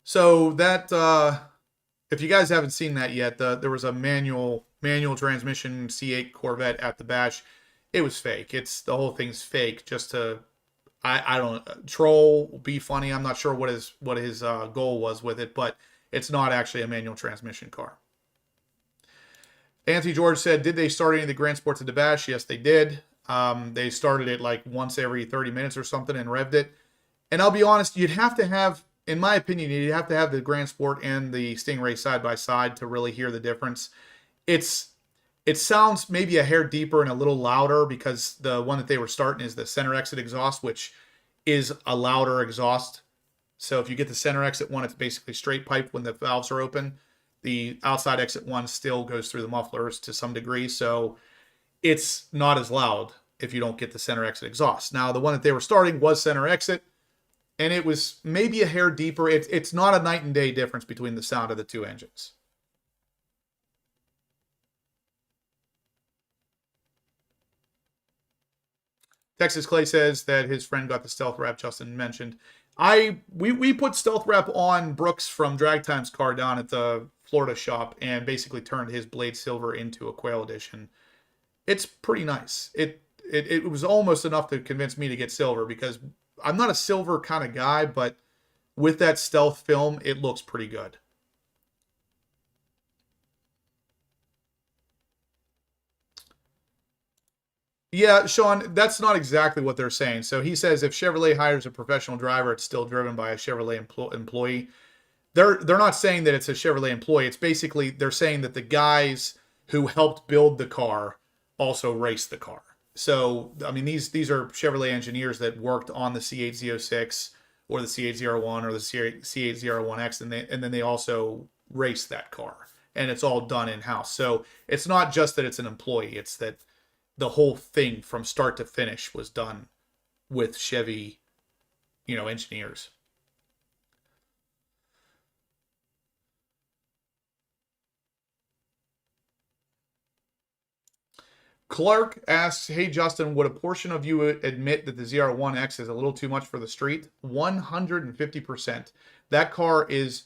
So that if you guys haven't seen that yet, there was a manual transmission C8 Corvette at the bash. It was fake. The whole thing's fake just to I don't troll, be funny. I'm not sure what his goal was with it, but it's not actually a manual transmission car. Anthony George said, did they start any of the Grand Sports at the bash? Yes, they did. They started it like once every 30 minutes or something and revved it. And I'll be honest, you'd have to have, in my opinion, you'd have to have the Grand Sport and the Stingray side by side to really hear the difference. It sounds maybe a hair deeper and a little louder because the one that they were starting is the center exit exhaust, which is a louder exhaust. So if you get the center exit one, it's basically straight pipe when the valves are open. The outside exit one still goes through the mufflers to some degree. So it's not as loud if you don't get the center exit exhaust. Now, the one that they were starting was center exit. and it was maybe a hair deeper. It's not a night and day difference between the sound of the two engines. Texas Clay says that his friend got the stealth wrap Justin mentioned. We put stealth wrap on Brooks from Drag Time's car down at the Florida shop and basically turned his blade silver into a Quail edition. It's pretty nice. It was almost enough to convince me to get silver because I'm not a silver kind of guy, but with that stealth film, it looks pretty good. Yeah, Sean, that's not exactly what they're saying. So he says if Chevrolet hires a professional driver, it's still driven by a Chevrolet employee. They're not saying that it's a Chevrolet employee. It's basically they're saying that the guys who helped build the car also race the car. So I mean these are Chevrolet engineers that worked on the C8Z06 or the C8Z01 or the C8Z1X, and then they also race that car, and it's all done in house. So it's not just that it's an employee; it's that the whole thing from start to finish was done with Chevy, engineers. Clark asks, hey, Justin, would a portion of you admit that the ZR1X is a little too much for the street? 150%. That car is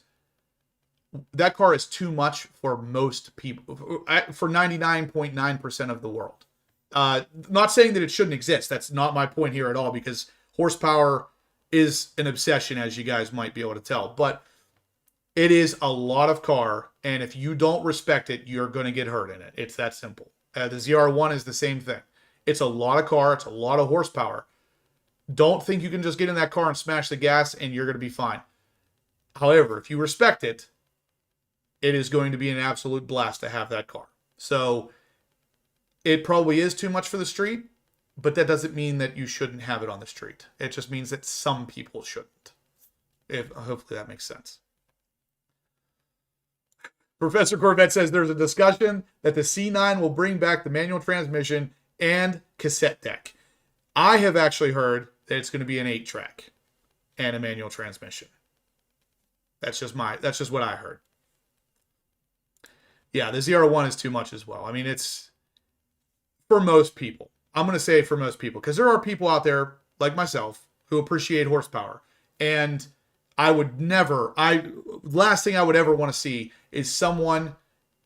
too much for most people, for 99.9% of the world. Not saying that it shouldn't exist. That's not my point here at all, because horsepower is an obsession, as you guys might be able to tell. But it is a lot of car, and if you don't respect it, you're going to get hurt in it. It's that simple. The ZR1 is the same thing. It's a lot of car. It's a lot of horsepower. Don't think you can just get in that car and smash the gas and you're going to be fine. However, if you respect it, it is going to be an absolute blast to have that car. So it probably is too much for the street, but that doesn't mean that you shouldn't have it on the street. It just means that some people shouldn't. Hopefully that makes sense. Professor Corvette says there's a discussion that the C9 will bring back the manual transmission and cassette deck. I have actually heard that it's going to be an 8-track and a manual transmission. That's just what I heard. Yeah, the ZR1 is too much as well. I mean, it's for most people. I'm going to say for most people, because there are people out there like myself who appreciate horsepower, and last thing I would ever want to see is someone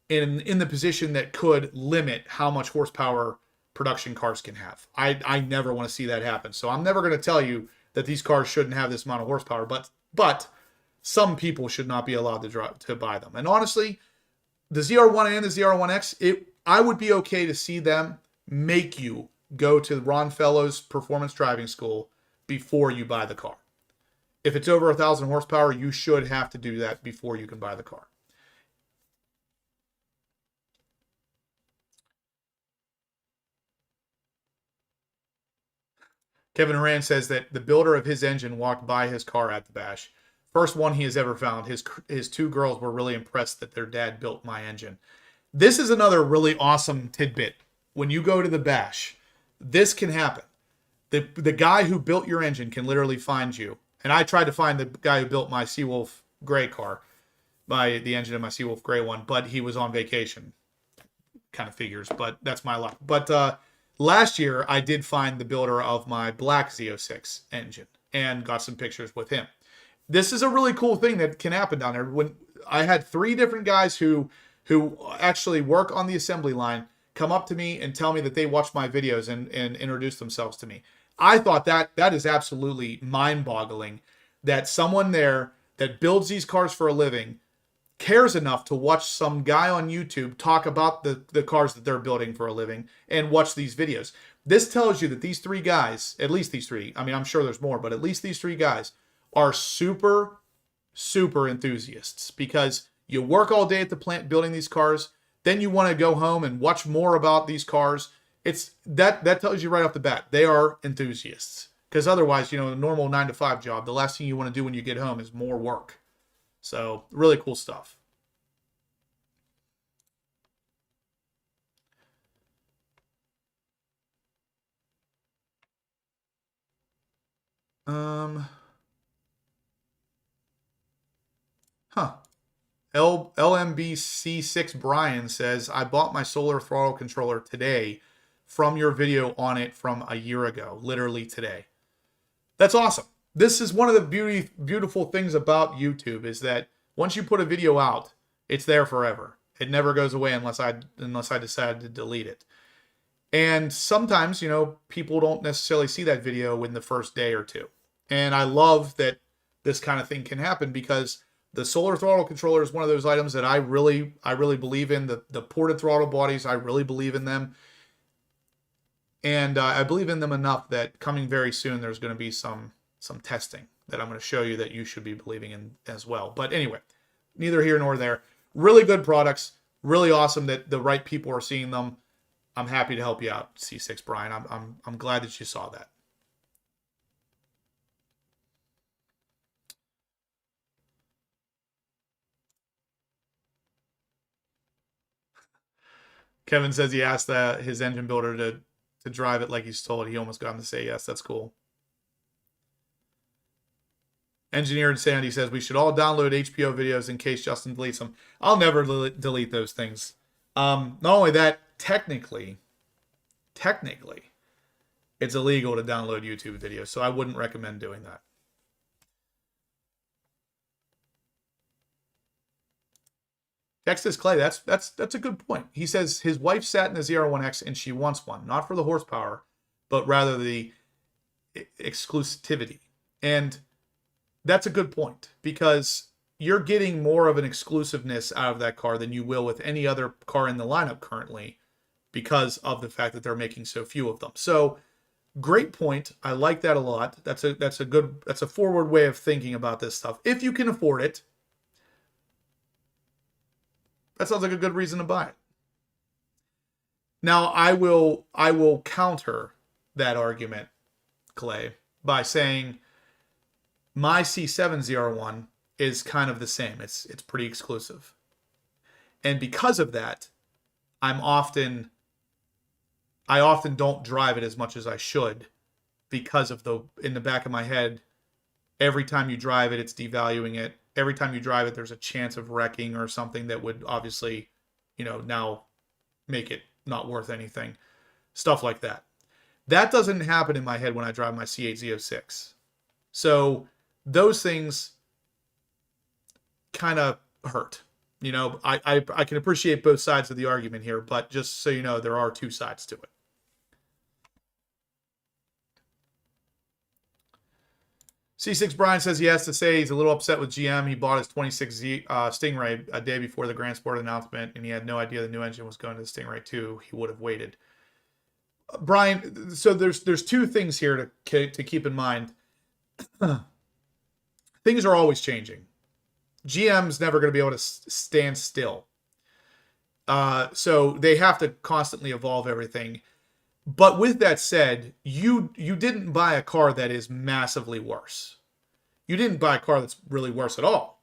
in the position that could limit how much horsepower production cars can have. I never want to see that happen. So I'm never going to tell you that these cars shouldn't have this amount of horsepower, but some people should not be allowed to buy them. And honestly, the ZR1 and the ZR1X, I would be okay to see them make you go to Ron Fellows Performance Driving School before you buy the car. If it's over 1,000 horsepower, you should have to do that before you can buy the car. Kevin Horan says that the builder of his engine walked by his car at the bash. First one he has ever found. His two girls were really impressed that their dad built my engine. This is another really awesome tidbit. When you go to the bash, this can happen. The guy who built your engine can literally find you. And I tried to find the guy who built my Seawolf Gray car, the engine of my Seawolf Gray one, but he was on vacation. Kind of figures, but that's my luck. But last year, I did find the builder of my black Z06 engine and got some pictures with him. This is a really cool thing that can happen down there. When I had 3 different guys who actually work on the assembly line come up to me and tell me that they watched my videos and introduce themselves to me. I thought that is absolutely mind-boggling that someone there that builds these cars for a living cares enough to watch some guy on YouTube talk about the cars that they're building for a living and watch these videos. This tells you that these 3 guys, at least these 3, I mean, I'm sure there's more, but at least these 3 guys are super, super enthusiasts, because you work all day at the plant building these cars, then you want to go home and watch more about these cars. It's that tells you right off the bat, they are enthusiasts. Because otherwise, a normal 9-to-5 job, the last thing you want to do when you get home is more work. So really cool stuff. Huh. LMBC6 Brian says, I bought my solar throttle controller today from your video on it from a year ago, literally today. That's awesome. This is one of the beautiful things about YouTube is that once you put a video out, it's there forever. It never goes away unless I decide to delete it. And sometimes, people don't necessarily see that video in the first day or two. And I love that this kind of thing can happen because the solar throttle controller is one of those items that I really believe in. The ported throttle bodies, I really believe in them. And I believe in them enough that coming very soon, there's going to be some testing that I'm going to show you that you should be believing in as well. But anyway, neither here nor there. Really good products. Really awesome that the right people are seeing them. I'm happy to help you out, C6 Brian. I'm glad that you saw that. Kevin says he asked his engine builder to drive it like he's told. He almost got him to say yes. That's cool. Engineer Insanity says we should all download HBO videos in case Justin deletes them. I'll never delete those things. Not only that, technically, it's illegal to download YouTube videos, so I wouldn't recommend doing that. Texas Clay, that's a good point. He says his wife sat in the ZR1X and she wants one, not for the horsepower, but rather the exclusivity. And that's a good point because you're getting more of an exclusiveness out of that car than you will with any other car in the lineup currently because of the fact that they're making so few of them. So great point. I like that a lot. That's a forward way of thinking about this stuff. If you can afford it, that sounds like a good reason to buy it. Now, I will counter that argument, Clay, by saying my C7 ZR1 is kind of the same. It's pretty exclusive. And because of that, I often don't drive it as much as I should because of in the back of my head, every time you drive it, it's devaluing it. Every time you drive it, there's a chance of wrecking or something that would obviously, now make it not worth anything. Stuff like that. That doesn't happen in my head when I drive my C8 Z06. So those things kind of hurt. I can appreciate both sides of the argument here, but just so you know, there are two sides to it. C6 Brian says he has to say he's a little upset with GM. He bought his 26 Stingray a day before the Grand Sport announcement, and he had no idea the new engine was going to the Stingray 2. He would have waited. Brian, so there's two things here to keep in mind. Things are always changing. GM's never going to be able to stand still. So they have to constantly evolve everything. But with that said, you didn't buy a car that is massively worse. You didn't buy a car that's really worse at all.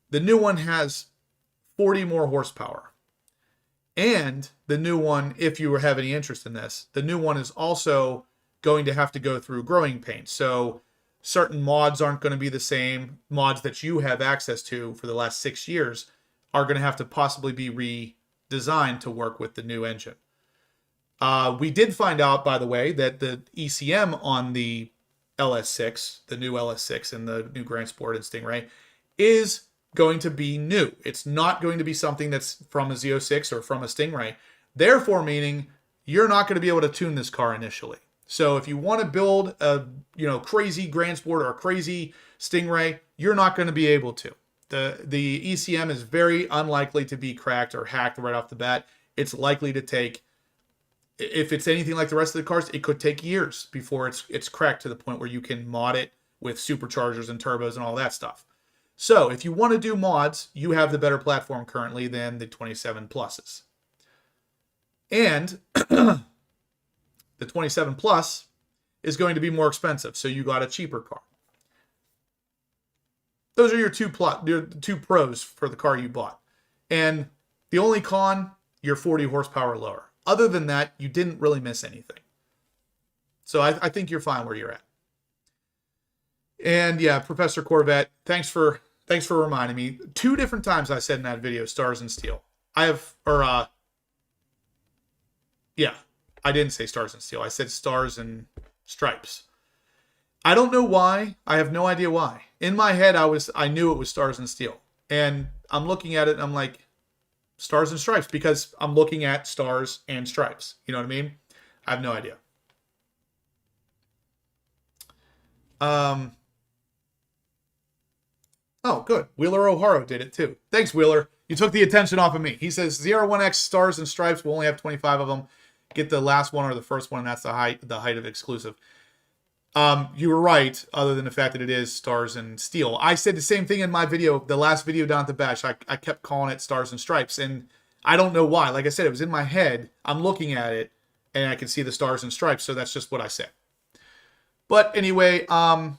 The new one has 40 more horsepower. And the new one, if you have any interest in this, the new one is also going to have to go through growing pains. So certain mods aren't going to be the same. Mods that you have access to for the last 6 years are going to have to possibly be redesigned to work with the new engine. We did find out, by the way, that the ECM on the LS6, the new LS6 and the new Grand Sport and Stingray, is going to be new. It's not going to be something that's from a Z06 or from a Stingray. Therefore, meaning you're not going to be able to tune this car initially. So if you want to build a crazy Grand Sport or a crazy Stingray, you're not going to be able to. The ECM is very unlikely to be cracked or hacked right off the bat. It's likely to take, if it's anything like the rest of the cars, it could take years before it's cracked to the point where you can mod it with superchargers and turbos and all that stuff. So if you want to do mods, you have the better platform currently than the 27 Pluses. And the 27 Plus is going to be more expensive, so you got a cheaper car. Those are your two pros for the car you bought. And the only con, you're 40 horsepower lower. Other than that, you didn't really miss anything. So I think you're fine where you're at. And yeah, Professor Corvette, thanks for thanks for reminding me. 2 different times I said in that video, stars and steel. Yeah, I didn't say stars and steel. I said stars and stripes. I don't know why. I have no idea why. In my head, I knew it was stars and steel. And I'm looking at it and I'm like, stars and stripes, because I'm looking at stars and stripes. You know what I mean? I have no idea. Oh, good. Wheeler O'Hara did it too. Thanks, Wheeler. You took the attention off of me. He says ZR1X stars and stripes. We'll only have 25 of them. Get the last one or the first one, and that's the height of exclusive. You were right, other than the fact that it is stars and steel. I said the same thing in my video, the last video down at the bash. I kept calling it stars and stripes, and I don't know why. Like I said, it was in my head. I'm looking at it, and I can see the stars and stripes, so that's just what I said. But anyway, yeah,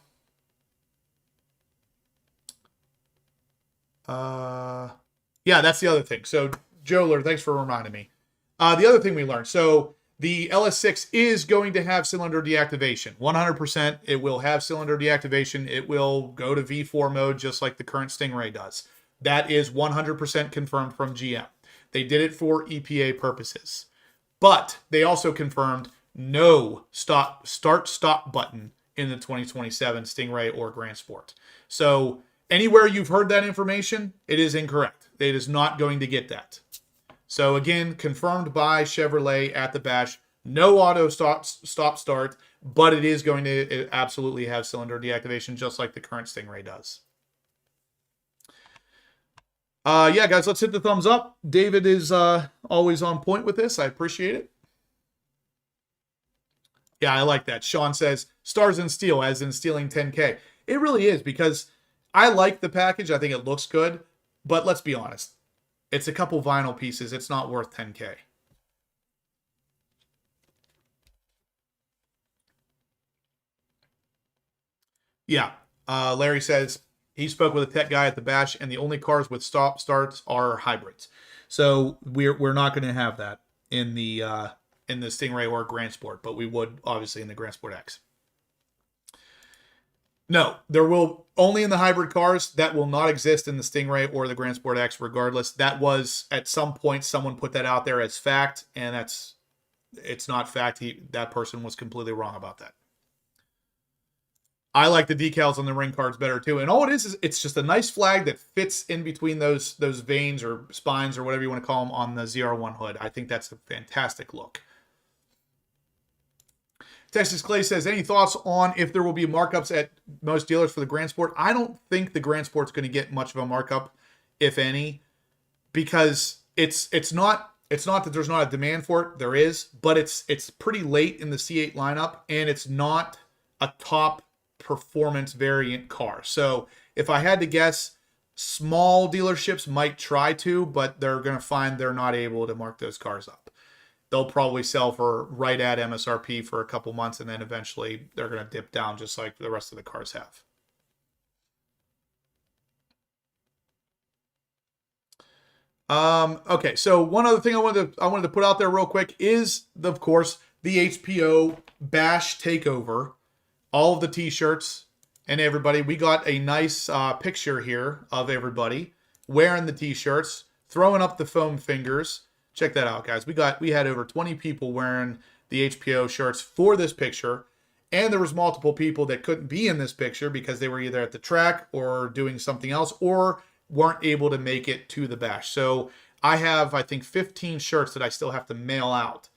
that's the other thing. So, Joler, thanks for reminding me. The other thing we learned. So, the LS6 is going to have cylinder deactivation. 100%, it will have cylinder deactivation. It will go to V4 mode just like the current Stingray does. That is 100% confirmed from GM. They did it for EPA purposes. But they also confirmed no start-stop button in the 2027 Stingray or Grand Sport. So, anywhere you've heard that information, it is incorrect. It is not going to get that. So again, confirmed by Chevrolet at the bash. No auto stop-start, but it is going to absolutely have cylinder deactivation, just like the current Stingray does. Yeah, guys, let's hit the thumbs up. David is always on point with this. I appreciate it. Yeah, I like that. Sean says, stars and steel, as in stealing 10K. It really is, because I like the package. I think it looks good. But let's be honest. It's a couple vinyl pieces. It's not worth 10K. Yeah. Larry says he spoke with a tech guy at the bash, and the only cars with stop-starts are hybrids. So we're not going to have that in the Stingray or Grand Sport, but we would obviously in the Grand Sport X. No, there will only in the hybrid cars. That will not exist in the Stingray or the Grand Sport X regardless. That was at some point someone put that out there as fact, and it's not fact. That person was completely wrong about that. I like the decals on the ring cards better too. And all it is it's just a nice flag that fits in between those veins or spines or whatever you want to call them on the ZR1 hood. I think that's a fantastic look. Texas Clay says, any thoughts on if there will be markups at most dealers for the Grand Sport? I don't think the Grand Sport's going to get much of a markup, if any, because it's not that there's not a demand for it. There is, but it's pretty late in the C8 lineup, and it's not a top performance variant car. So if I had to guess, small dealerships might try to, but they're going to find they're not able to mark those cars up. They'll probably sell for right at MSRP for a couple months, and then eventually they're going to dip down just like the rest of the cars have. Okay, so one other thing I wanted to put out there real quick is, of course, the HPO Bash Takeover. All of the t-shirts and everybody. We got a nice picture here of everybody wearing the t-shirts, throwing up the foam fingers. Check that out, guys. We had over 20 people wearing the HPO shirts for this picture, and there was multiple people that couldn't be in this picture because they were either at the track or doing something else or weren't able to make it to the bash. So I have, I think, 15 shirts that I still have to mail out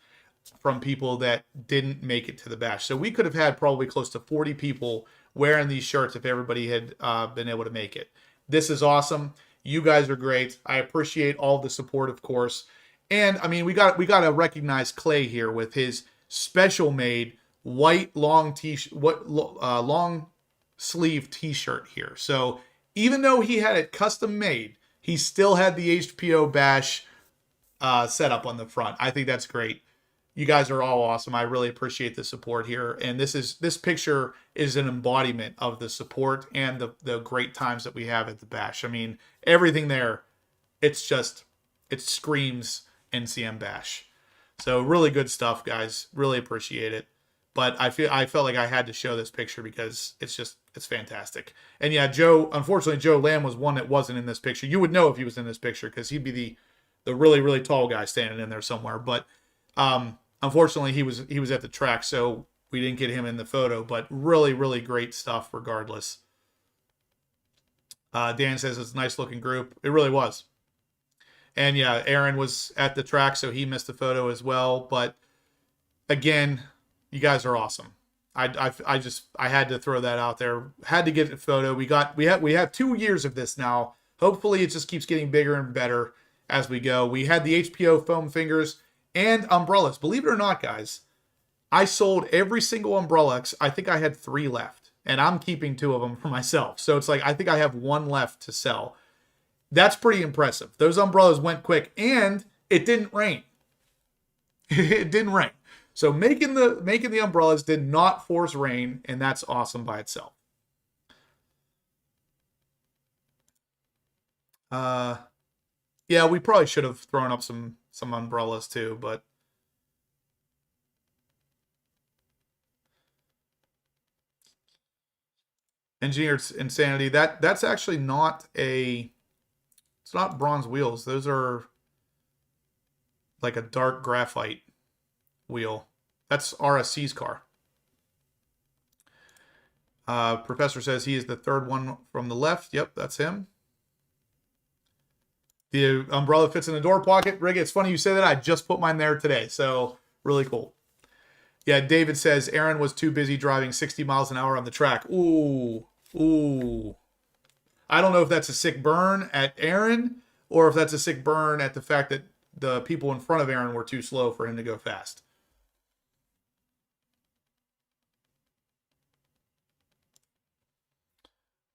from people that didn't make it to the bash. So we could have had probably close to 40 people wearing these shirts if everybody had been able to make it. This is awesome. You guys are great. I appreciate all the support, of course. And I mean, we got to recognize Clay here with his special made white long long sleeve t-shirt here. So even though he had it custom made, he still had the HPO Bash setup on the front. I think that's great. You guys are all awesome. I really appreciate the support here. And this picture is an embodiment of the support and the great times that we have at the bash. I mean, everything there, it screams NCM Bash. So really good stuff, guys. Really appreciate it. But I felt like I had to show this picture because it's It's fantastic. And yeah, unfortunately, Joe Lamb was one that wasn't in this picture. You would know if he was in this picture because he'd be the really, really tall guy standing in there somewhere. But unfortunately, he was at the track, so we didn't get him in the photo. But really, really great stuff regardless. Dan says it's a nice looking group. It really was. And yeah, Aaron was at the track, so he missed the photo as well. But again, you guys are awesome. I had to throw that out there. Had to get a photo. We have 2 years of this now. Hopefully, it just keeps getting bigger and better as we go. We had the HPO foam fingers and umbrellas. Believe it or not, guys, I sold every single umbrella. I think I had 3 left, and I'm keeping 2 of them for myself. So it's like I think I have 1 left to sell. That's pretty impressive. Those umbrellas went quick, and it didn't rain. It didn't rain. So making the umbrellas did not force rain, and that's awesome by itself. Yeah, we probably should have thrown up some umbrellas too, but Engineered Insanity, that's actually not it's not bronze wheels. Those are like a dark graphite wheel. That's RSC's car. Professor says he is the 3rd one from the left. Yep, that's him. The umbrella fits in the door pocket. Rick, it's funny you say that. I just put mine there today, so really cool. Yeah, David says Aaron was too busy driving 60 miles an hour on the track. Ooh. I don't know if that's a sick burn at Aaron or if that's a sick burn at the fact that the people in front of Aaron were too slow for him to go fast.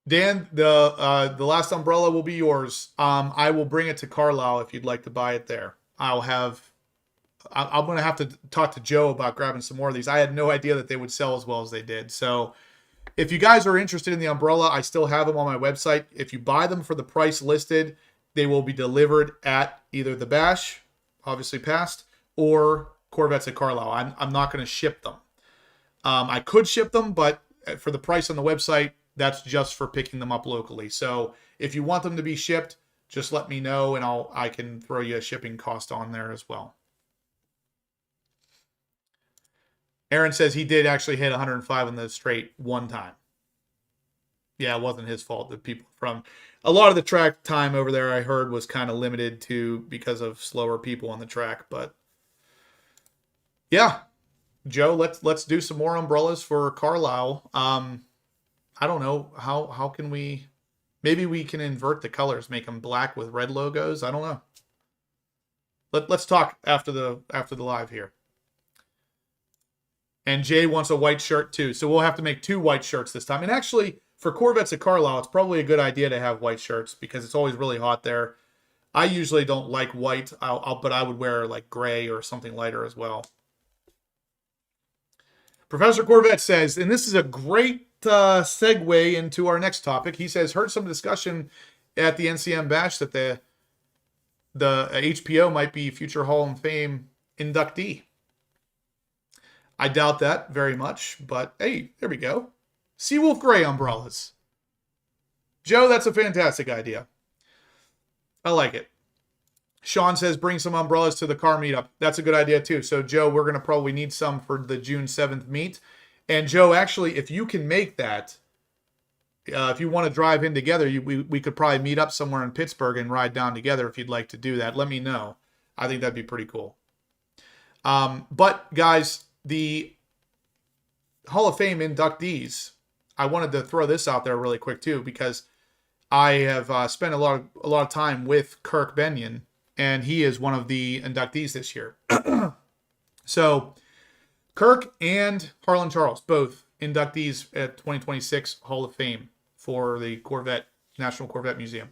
Dan, the last umbrella will be yours. I will bring it to Carlisle if you'd like to buy it there. I'm going to have to talk to Joe about grabbing some more of these. I had no idea that they would sell as well as they did. So if you guys are interested in the umbrella, I still have them on my website. If you buy them for the price listed, they will be delivered at either the Bash, obviously past, or Corvettes at Carlisle. I'm not going to ship them. I could ship them, but for the price on the website, that's just for picking them up locally. So if you want them to be shipped, just let me know and I can throw you a shipping cost on there as well. Aaron says he did actually hit 105 on the straight one time. Yeah, it wasn't his fault. The people from a lot of the track time over there I heard was kind of limited to because of slower people on the track. But yeah, Joe, let's do some more umbrellas for Carlisle. I don't know how can we, maybe we can invert the colors, make them black with red logos. I don't know. Let's talk after the live here. And Jay wants a white shirt too. So we'll have to make 2 white shirts this time. And actually for Corvettes at Carlisle, it's probably a good idea to have white shirts because it's always really hot there. I usually don't like white, but I would wear like gray or something lighter as well. Professor Corvette says, and this is a great segue into our next topic. He says, heard some discussion at the NCM Bash that the HPO might be future Hall of Fame inductee. I doubt that very much, but hey, there we go. Seawolf Gray umbrellas. Joe, that's a fantastic idea. I like it. Sean says, bring some umbrellas to the car meetup. That's a good idea too. So Joe, we're going to probably need some for the June 7th meet. And Joe, actually, if you can make that, if you want to drive in together, we could probably meet up somewhere in Pittsburgh and ride down together if you'd like to do that. Let me know. I think that'd be pretty cool. But guys, the Hall of Fame inductees, I wanted to throw this out there really quick too, because I have spent a lot of time with Kirk Benyon, and he is one of the inductees this year. So Kirk and Harlan Charles, both inductees at 2026 Hall of Fame for the National Corvette Museum.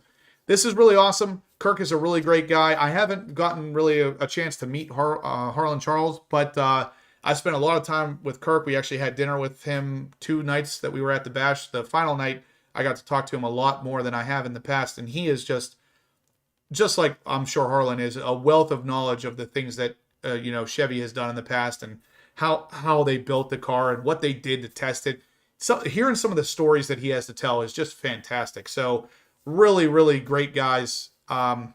This is really awesome. Kirk is a really great guy. I haven't gotten really a chance to meet Harlan Charles, but I spent a lot of time with Kirk. We actually had dinner with him 2 nights that we were at the Bash. The final night, I got to talk to him a lot more than I have in the past, and he is just like I'm sure Harlan is, a wealth of knowledge of the things that Chevy has done in the past and how they built the car and what they did to test it. hearing some of the stories that he has to tell is just fantastic. So really, really great guys. And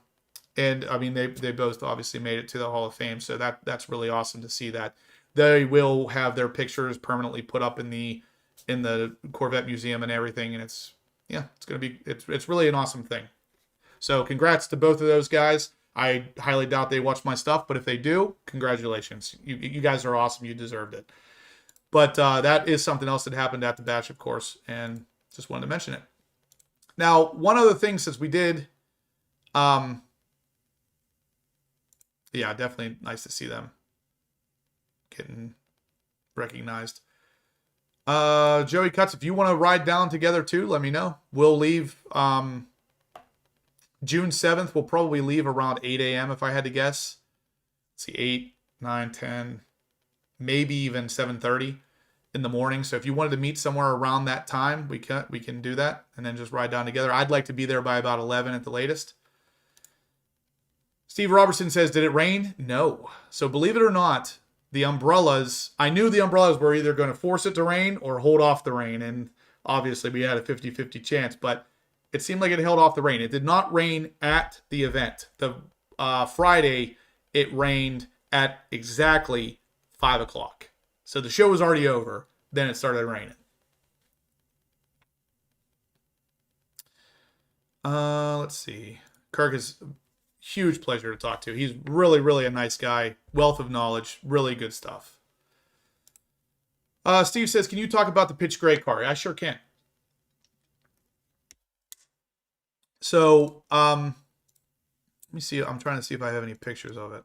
I mean, they both obviously made it to the Hall of Fame. So that's really awesome to see that. They will have their pictures permanently put up in the Corvette Museum and everything. And it's really an awesome thing. So congrats to both of those guys. I highly doubt they watch my stuff, but if they do, congratulations. You guys are awesome. You deserved it. But that is something else that happened at the bash, of course, and just wanted to mention it. Now, one other thing, since we did, yeah, definitely nice to see them getting recognized. Joey Cuts, if you want to ride down together too, let me know. We'll leave June 7th. We'll probably leave around 8 a.m. if I had to guess. Let's see, 8, 9, 10, maybe even 7:30 in the morning. So if you wanted to meet somewhere around that time, we can do that and then just ride down together. I'd like to be there by about 11 at the latest. Steve Robertson says, did it rain? No. So believe it or not, the umbrellas, I knew the umbrellas were either going to force it to rain or hold off the rain. And obviously we had a 50-50 chance, but it seemed like it held off the rain. It did not rain at the event. The Friday, it rained at exactly 5 o'clock. So the show was already over. Then it started raining. Let's see. Kirk is a huge pleasure to talk to. He's really, really a nice guy. Wealth of knowledge. Really good stuff. Steve says, can you talk about the pitch gray car? I sure can. So, let me see. I'm trying to see if I have any pictures of it.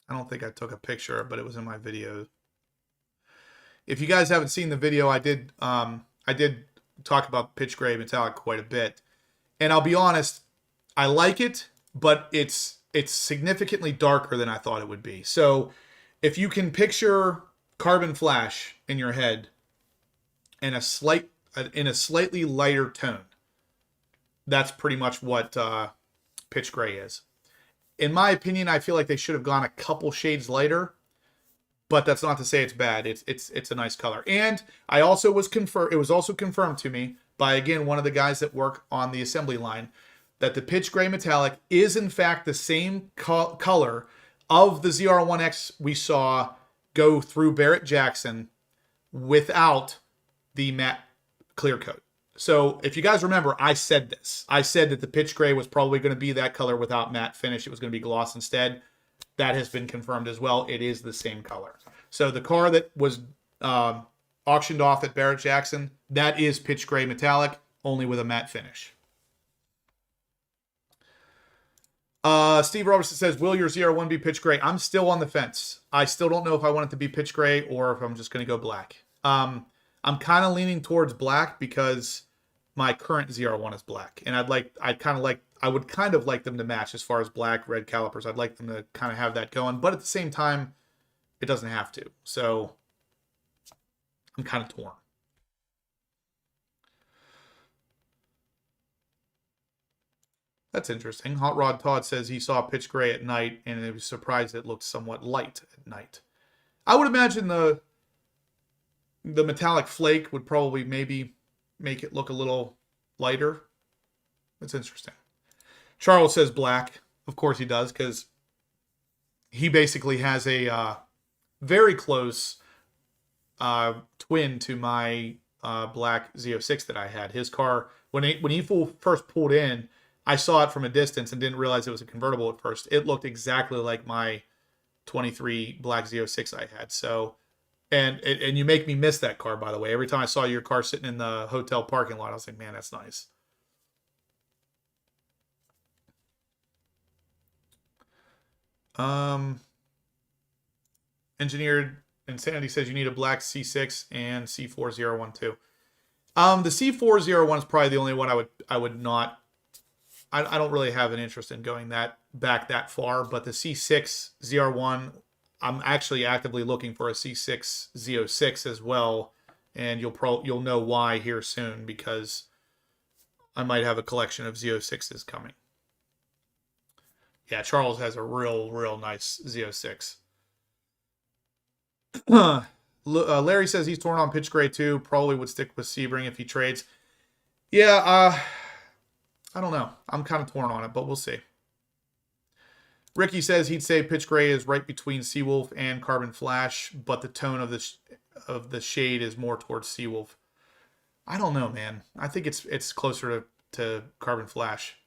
I don't think I took a picture, but it was in my video. If you guys haven't seen the video, I did talk about pitch gray metallic quite a bit. And I'll be honest, I like it, but it's significantly darker than I thought it would be. So if you can picture carbon flash in your head in a slightly lighter tone, that's pretty much what pitch gray is. In my opinion, I feel like they should have gone a couple shades lighter, but that's not to say it's bad. It's a nice color. And I also it was also confirmed to me by, again, one of the guys that work on the assembly line, that the pitch gray metallic is in fact the same color of the ZR1X we saw go through Barrett-Jackson without the matte clear coat. So if you guys remember, I said this. I said that the pitch gray was probably going to be that color without matte finish. It was going to be gloss instead. That has been confirmed as well. It is the same color. So the car that was auctioned off at Barrett-Jackson, that is pitch gray metallic, only with a matte finish. Steve Robertson says, will your ZR1 be pitch gray? I'm still on the fence. I still don't know if I want it to be pitch gray or if I'm just going to go black. I'm kind of leaning towards black because my current ZR1 is black. And I would kind of like them to match as far as black, red calipers. I'd like them to kind of have that going. But at the same time, it doesn't have to. So I'm kind of torn. That's interesting. Hot Rod Todd says he saw pitch gray at night and he was surprised it looked somewhat light at night. I would imagine the metallic flake would probably maybe make it look a little lighter. That's interesting. Charles says black. Of course he does, because he basically has a very close twin to my black Z06 that I had. His car, when he first pulled in, I saw it from a distance and didn't realize it was a convertible at first. It looked exactly like my 23 black Z06 I had. So, and you make me miss that car, by the way. Every time I saw your car sitting in the hotel parking lot, I was like, man, that's nice. Engineered Insanity says you need a black C6 and C401 too. The C401 is probably the only one I would not. I don't really have an interest in going back that far, but the C6 ZR1, I'm actually actively looking for a C6 Z06 as well, and you'll know why here soon, because I might have a collection of Z06s coming. Yeah, Charles has a real nice Z06. Larry says he's torn on pitch gray too. Probably would stick with Sebring if he trades. Yeah, I don't know. I'm kind of torn on it, but we'll see. Ricky says he'd say pitch gray is right between Seawolf and Carbon Flash, but the tone of the shade is more towards Seawolf. I don't know, man. I think it's closer to Carbon Flash.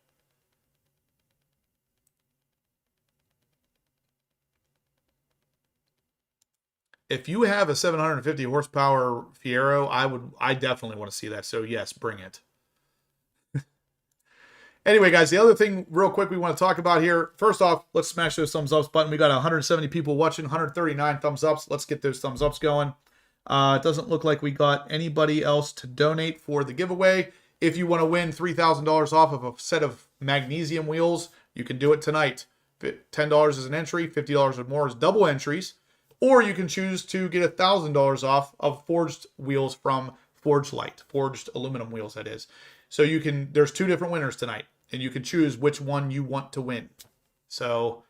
If you have a 750 horsepower Fiero, I definitely want to see that. So yes, bring it. Anyway, guys, the other thing real quick we want to talk about here. First off, let's smash those thumbs ups button. We got 170 people watching, 139 thumbs ups. Let's get those thumbs ups going. It doesn't look like we got anybody else to donate for the giveaway. If you want to win $3,000 off of a set of magnesium wheels, you can do it tonight. $10 is an entry, $50 or more is double entries. Or you can choose to get $1,000 off of forged wheels from Forged Light, forged aluminum wheels, that is. So there's 2 different winners tonight, and you can choose which one you want to win. So,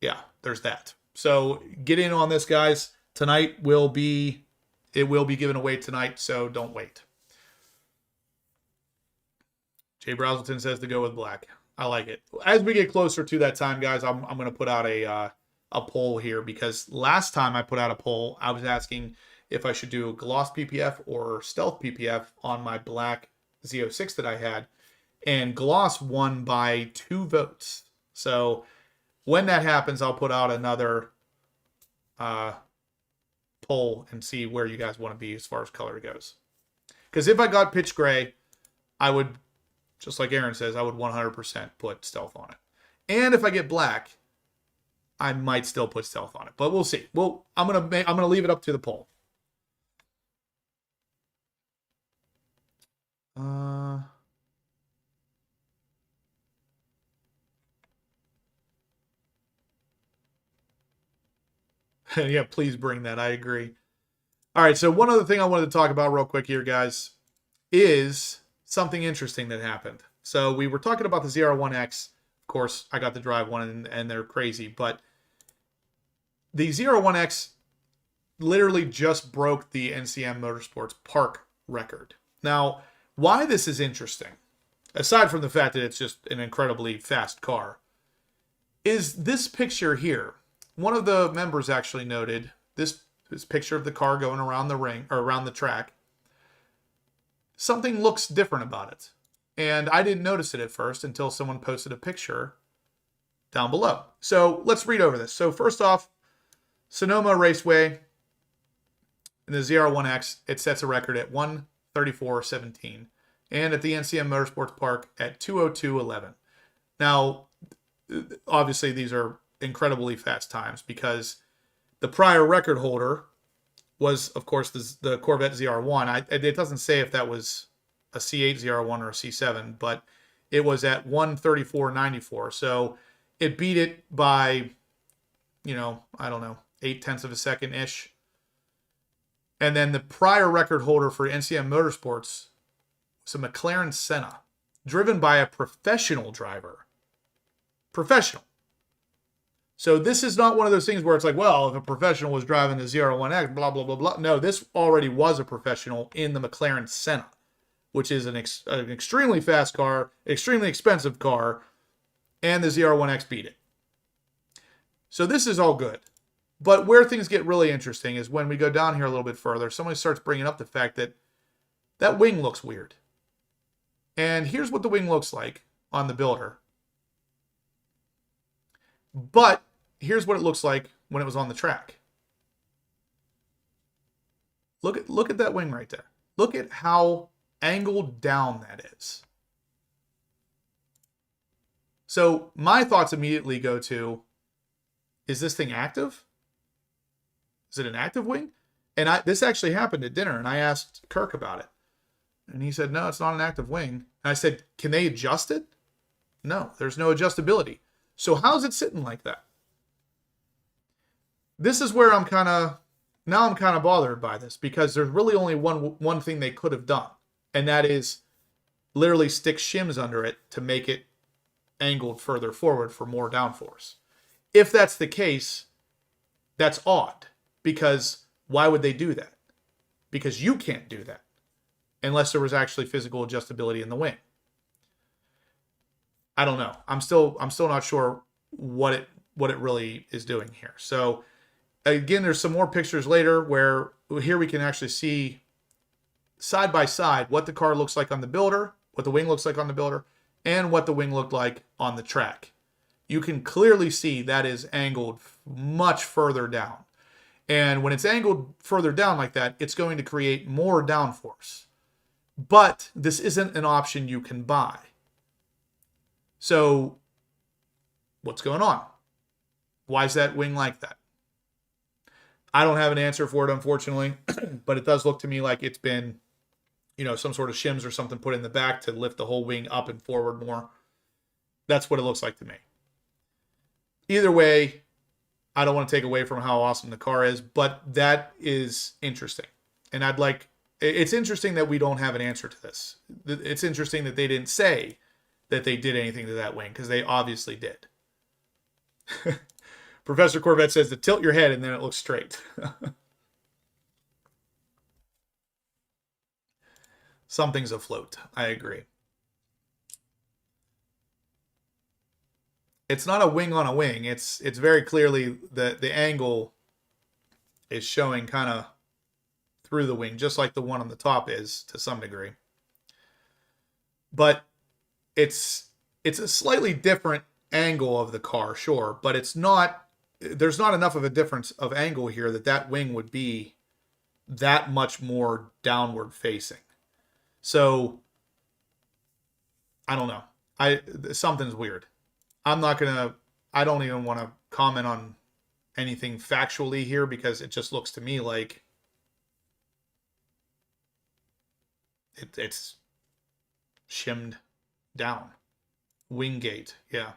yeah, there's that. So get in on this, guys. Tonight it will be given away tonight, so don't wait. Jay Brazelton says to go with black. I like it. As we get closer to that time, guys, I'm going to put out a poll here, because last time I put out a poll, I was asking if I should do a gloss PPF or stealth PPF on my black Z06 that I had, and gloss won by 2 votes. So when that happens, I'll put out another poll and see where you guys want to be as far as color goes. Because if I got pitch gray, I would, just like Aaron says, I would 100% put stealth on it. And if I get black, I might still put stealth on it, but we'll see. Well, I'm gonna leave it up to the poll. Yeah, please bring that. I agree. All right, so one other thing I wanted to talk about real quick here, guys, is something interesting that happened. So we were talking about the ZR1X. Of course, I got to drive one, and they're crazy. But the ZR1X literally just broke the NCM Motorsports park record. Now, why this is interesting, aside from the fact that it's just an incredibly fast car, is this picture here. One of the members actually noted this picture of the car going around the ring, or around the track. Something looks different about it. And I didn't notice it at first until someone posted a picture down below. So let's read over this. So first off, Sonoma Raceway in the ZR1X, it sets a record at 1:34.17. And at the NCM Motorsports Park at 2:02.11. Now, obviously these are incredibly fast times, because the prior record holder was, of course, the Corvette ZR1. It doesn't say if that was a C8 ZR1 or a C7, but it was at 1:34.94. So it beat it by, I don't know, 0.8 of a second-ish. And then the prior record holder for NCM Motorsports was a McLaren Senna, driven by a professional driver. Professional. So this is not one of those things where it's like, well, if a professional was driving the ZR1X, blah, blah, blah, blah. No, this already was a professional in the McLaren Senna, which is an extremely fast car, extremely expensive car, and the ZR1X beat it. So this is all good. But where things get really interesting is when we go down here a little bit further, somebody starts bringing up the fact that that wing looks weird. And here's what the wing looks like on the builder. But here's what it looks like when it was on the track. Look at that wing right there. Look at how angled down that is. So my thoughts immediately go to, is this thing active? Is it an active wing? And this actually happened at dinner, and I asked Kirk about it. And he said, no, it's not an active wing. And I said, can they adjust it? No, there's no adjustability. So how's it sitting like that? This is where I'm kind of bothered by this, because there's really only one thing they could have done, and that is literally stick shims under it to make it angled further forward for more downforce. If that's the case, that's odd, because Why would they do that? Because you can't do that unless there was actually physical adjustability in the wing. I don't know. I'm still not sure what it really is doing here. So again, there's some more pictures later where here we can actually see side by side what the car looks like on the builder, what the wing looks like on the builder, and what the wing looked like on the track. You can clearly see that is angled much further down. And when it's angled further down like that, it's going to create more downforce. But this isn't an option you can buy. So what's going on? Why is that wing like that? I don't have an answer for it, unfortunately, but it does look to me like it's been, some sort of shims or something put in the back to lift the whole wing up and forward more. That's what it looks like to me. Either way, I don't want to take away from how awesome the car is, but that is interesting. And it's interesting that we don't have an answer to this. It's interesting that they didn't say that they did anything to that wing, because they obviously did. Professor Corvette says to tilt your head and then it looks straight. Something's afloat. I agree. It's not a wing on a wing. It's very clearly the angle is showing kind of through the wing, just like the one on the top is to some degree. But it's a slightly different angle of the car, sure, but there's not enough of a difference of angle here that wing would be that much more downward facing. So I don't know. Something's weird. I don't even want to comment on anything factually here, because it just looks to me like it's shimmed down. Wingate, yeah.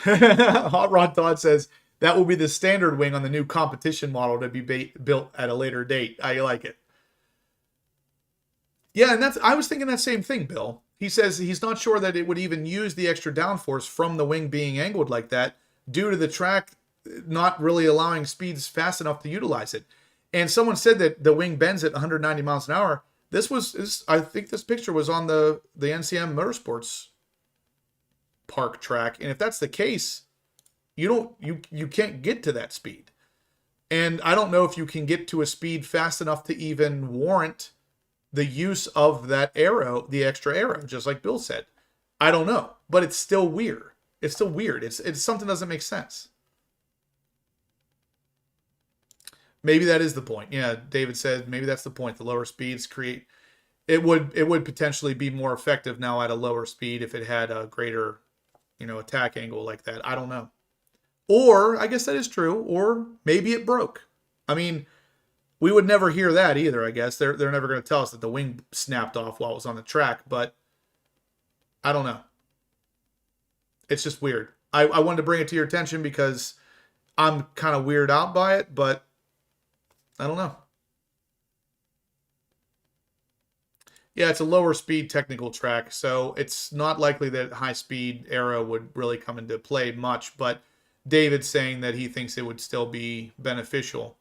Hot Rod Todd says that will be the standard wing on the new competition model to be built at a later date. I like it. Yeah, and I was thinking that same thing, Bill. He says he's not sure that it would even use the extra downforce from the wing being angled like that due to the track not really allowing speeds fast enough to utilize it. And someone said that the wing bends at 190 miles an hour. I think this picture was on the NCM Motorsports Park track. And if that's the case, you can't get to that speed. And I don't know if you can get to a speed fast enough to even warrant the use of that aero, the extra aero, just like Bill said. I don't know, but it's still weird. It's still weird. It's something that doesn't make sense. Maybe that is the point. Yeah, David said maybe that's the point. The lower speeds it would potentially be more effective now at a lower speed if it had a greater, attack angle like that. I don't know. Or I guess that is true. Or maybe it broke. I mean, we would never hear that either, I guess. They're never going to tell us that the wing snapped off while it was on the track, but I don't know. It's just weird. I wanted to bring it to your attention because I'm kind of weirded out by it, but I don't know. Yeah, it's a lower speed technical track, so it's not likely that high speed aero would really come into play much, but David's saying that he thinks it would still be beneficial.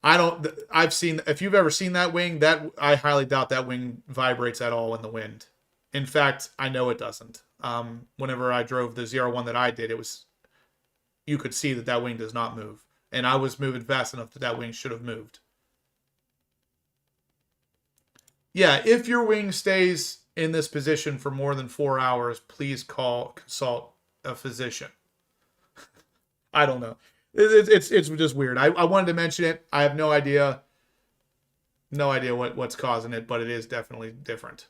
If you've ever seen that wing, I highly doubt that wing vibrates at all in the wind. In fact, I know it doesn't. Whenever I drove the ZR1 that I did, you could see that wing does not move. And I was moving fast enough that wing should have moved. Yeah, if your wing stays in this position for more than 4 hours, please consult a physician. I don't know. It's just weird. I wanted to mention it. I have no idea what's causing it, but it is definitely different.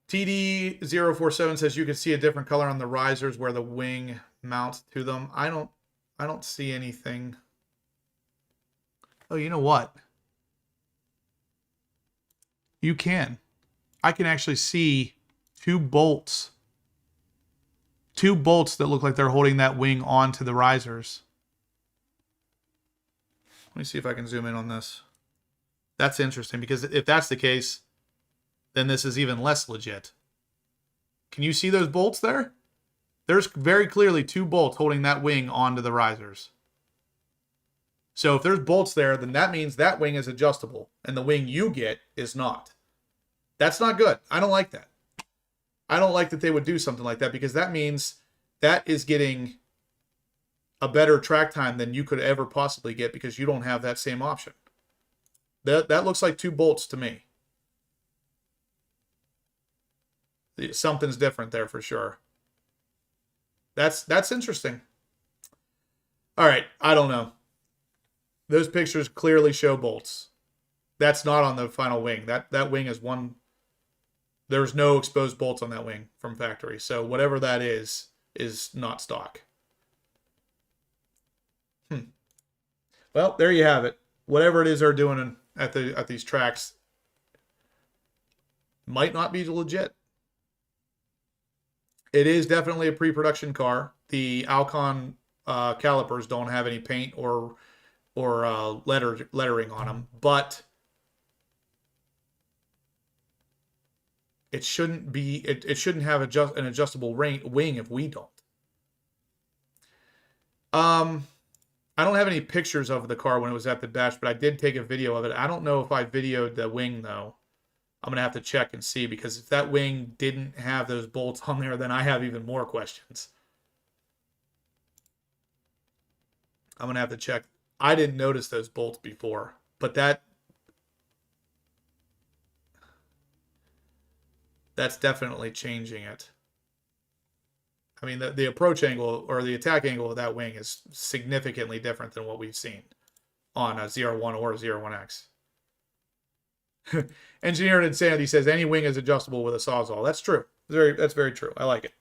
TD047 says you can see a different color on the risers where the wing mounts to them. I don't see anything. Oh, you know what? You can. I can actually see two bolts that look like they're holding that wing onto the risers. Let me see if I can zoom in on this. That's interesting, because if that's the case, then this is even less legit. Can you see those bolts there? There's very clearly 2 bolts holding that wing onto the risers. So if there's bolts there, then that means that wing is adjustable, and the wing you get is not. That's not good. I don't like that. I don't like that they would do something like that, because that means that is getting a better track time than you could ever possibly get, because you don't have that same option. That looks like 2 bolts to me. Something's different there for sure. That's interesting. All right, I don't know. Those pictures clearly show bolts. That's not on the final wing. That wing is one. There's no exposed bolts on that wing from factory. So whatever that is not stock. Well, there you have it. Whatever it is they're doing at these tracks might not be legit. It is definitely a pre-production car. The Alcon calipers don't have any paint or lettering on them, but it shouldn't be. It shouldn't have an adjustable wing if we don't. I don't have any pictures of the car when it was at the bash, but I did take a video of it. I don't know if I videoed the wing though. I'm going to have to check and see, because if that wing didn't have those bolts on there, then I have even more questions. I'm going to have to check. I didn't notice those bolts before, but that's definitely changing it. I mean, the approach angle or the attack angle of that wing is significantly different than what we've seen on a ZR1 or a ZR1X. Engineered Insanity says any wing is adjustable with a Sawzall. That's true. That's very true. I like it.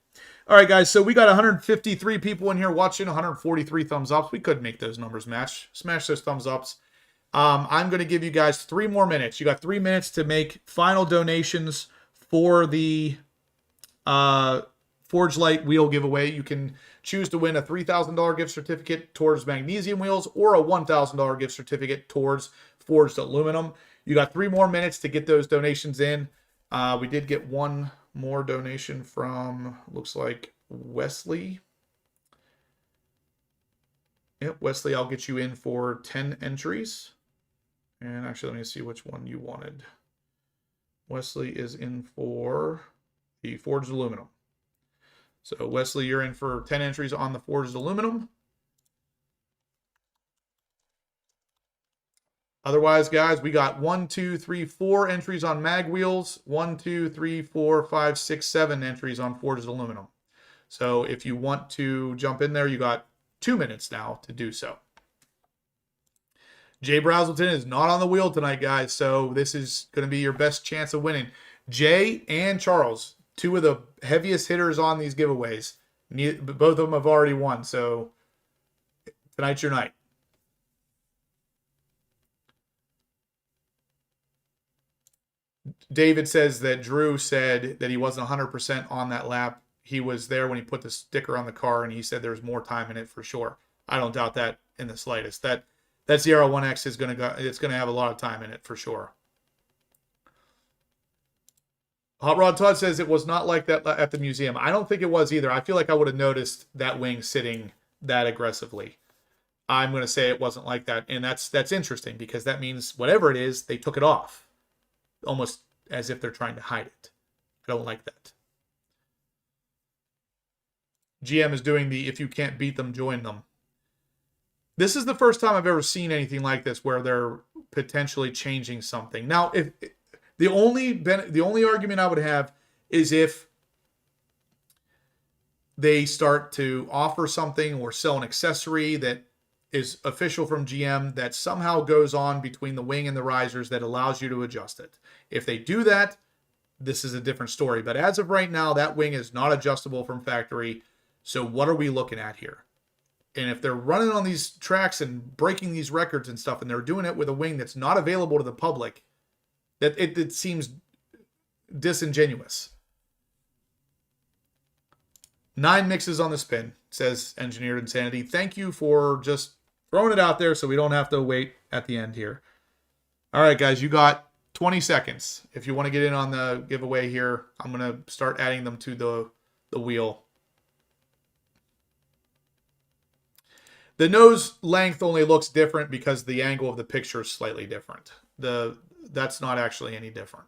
All right, guys. So we got 153 people in here watching, 143 thumbs ups. We could make those numbers match. Smash those thumbs ups. I'm going to give you guys 3 more minutes. You got 3 minutes to make final donations for the Forge Light wheel giveaway. You can choose to win a $3,000 gift certificate towards magnesium wheels or a $1,000 gift certificate towards forged aluminum. You got 3 more minutes to get those donations in. We did get one more donation from, looks like, Wesley. Yep, Wesley, I'll get you in for 10 entries. And actually, let me see which one you wanted. Wesley is in for the forged aluminum. So, Wesley, you're in for 10 entries on the forged aluminum. Otherwise, guys, we got 1, 2, 3, 4 entries on mag wheels. 1, 2, 3, 4, 5, 6, 7 entries on forged aluminum. So if you want to jump in there, you got 2 minutes now to do so. Jay Brazelton is not on the wheel tonight, guys. So this is going to be your best chance of winning. Jay and Charles, 2 of the heaviest hitters on these giveaways. Both of them have already won. So tonight's your night. David says that Drew said that he wasn't 100% on that lap. He was there when he put the sticker on the car, and he said there's more time in it for sure. I don't doubt that in the slightest. That ZR1X is going to go. It's going to have a lot of time in it for sure. Hot Rod Todd says it was not like that at the museum. I don't think it was either. I feel like I would have noticed that wing sitting that aggressively. I'm going to say it wasn't like that, and that's interesting, because that means whatever it is, they took it off. Almost as if they're trying to hide it. I don't like that. GM is doing the if you can't beat them, join them. This is the first time I've ever seen anything like this where they're potentially changing something. Now, if the only argument I would have is if they start to offer something or sell an accessory that is official from GM that somehow goes on between the wing and the risers that allows you to adjust it. If they do that, this is a different story. But as of right now, that wing is not adjustable from factory. So what are we looking at here? And if they're running on these tracks and breaking these records and stuff, and they're doing it with a wing that's not available to the public, that it seems disingenuous. 9 mixes on the spin, says Engineered Insanity. Thank you for just throwing it out there so we don't have to wait at the end here. All right, guys, you got 20 seconds. If you want to get in on the giveaway here, I'm going to start adding them to the wheel. The nose length only looks different because the angle of the picture is slightly different. That's not actually any different.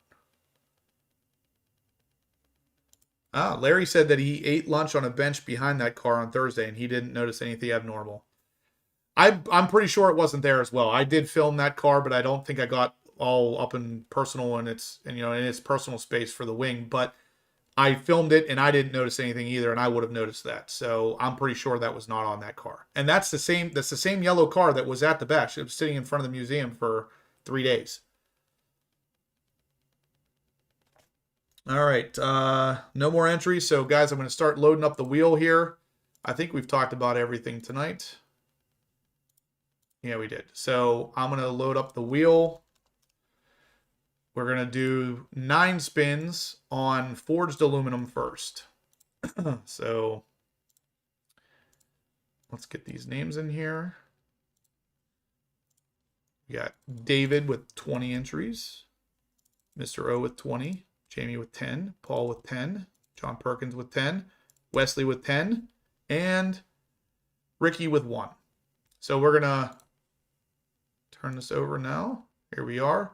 Larry said that he ate lunch on a bench behind that car on Thursday and he didn't notice anything abnormal. I'm pretty sure it wasn't there as well. I did film that car, but I don't think I got all up and personal in its personal space for the wing. But I filmed it and I didn't notice anything either, and I would have noticed that. So I'm pretty sure that was not on that car. And that's the same yellow car that was at the bash. It was sitting in front of the museum for 3 days. All right, no more entries. So guys, I'm going to start loading up the wheel here. I think we've talked about everything tonight. Yeah, we did. So I'm going to load up the wheel. We're going to do 9 spins on forged aluminum first. So let's get these names in here. We got David with 20 entries, Mr. O with 20, Jamie with 10, Paul with 10, John Perkins with 10, Wesley with 10, and Ricky with 1. So we're going to turn this over now. Here we are.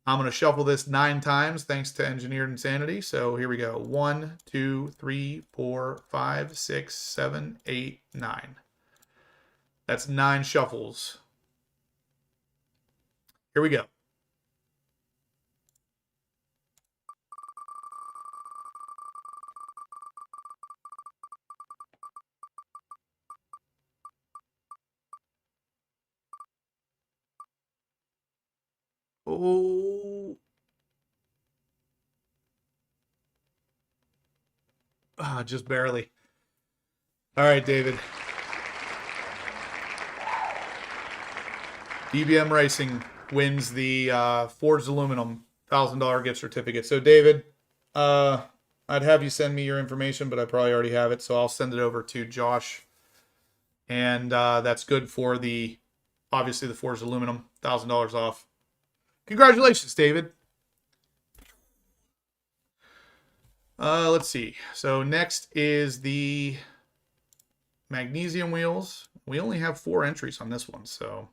I'm going to shuffle this 9 times thanks to Engineered Insanity. So here we go. 1, 2, 3, 4, 5, 6, 7, 8, 9. That's 9 shuffles. Here we go. Oh. Just barely. All right, David. DBM Racing wins the forged aluminum $1,000 gift certificate. So, David, I'd have you send me your information, but I probably already have it, so I'll send it over to Josh. And that's good for obviously the forged aluminum, $1,000 off. Congratulations, David. Let's see. So next is the magnesium wheels. We only have 4 entries on this one, so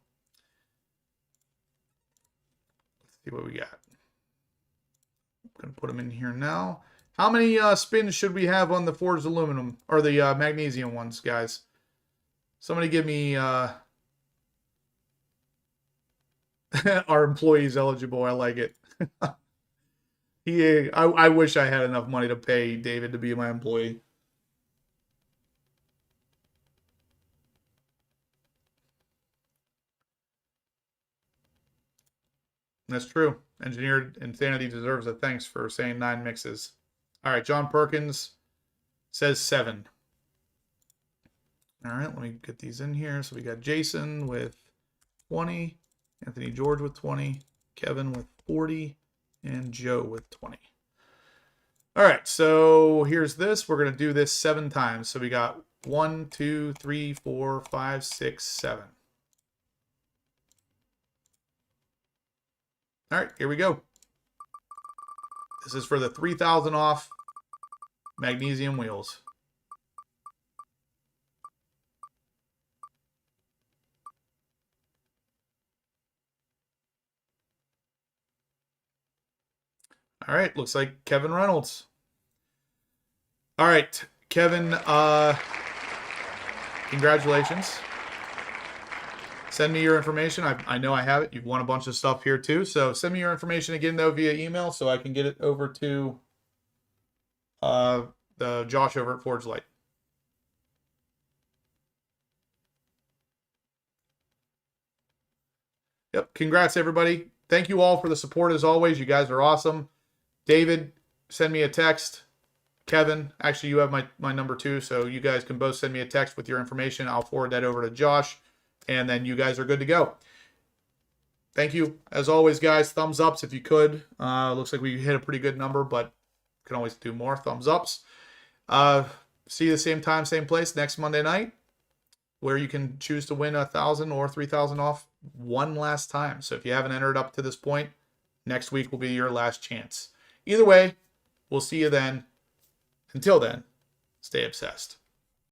let's see what we got. I'm going to put them in here now. How many spins should we have on the forged aluminum, or the magnesium ones, guys? Somebody give me... Our employees eligible. I like it. I wish I had enough money to pay David to be my employee. That's true. Engineered Insanity deserves a thanks for saying 9 mixes. All right, John Perkins says 7. All right, let me get these in here. So we got Jason with 20. Anthony George with 20, Kevin with 40, and Joe with 20. All right, so here's this. We're going to do this 7 times. So we got 1, 2, 3, 4, 5, 6, 7. All right, here we go. This is for the 3,000 off magnesium wheels. All right, looks like Kevin Reynolds. All right, Kevin, congratulations. Send me your information. I know I have it. You've won a bunch of stuff here too. So send me your information again, though, via email so I can get it over to the Josh over at Forge Light. Yep, congrats, everybody. Thank you all for the support as always. You guys are awesome. David, send me a text. Kevin, actually, you have my number too, so you guys can both send me a text with your information. I'll forward that over to Josh, and then you guys are good to go. Thank you. As always, guys, thumbs ups if you could. Looks like we hit a pretty good number, but can always do more. Thumbs ups. See you the same time, same place next Monday night, where you can choose to win 1,000 or 3,000 off one last time. So if you haven't entered up to this point, Next week will be your last chance. Either way, we'll see you then. Until then, stay obsessed.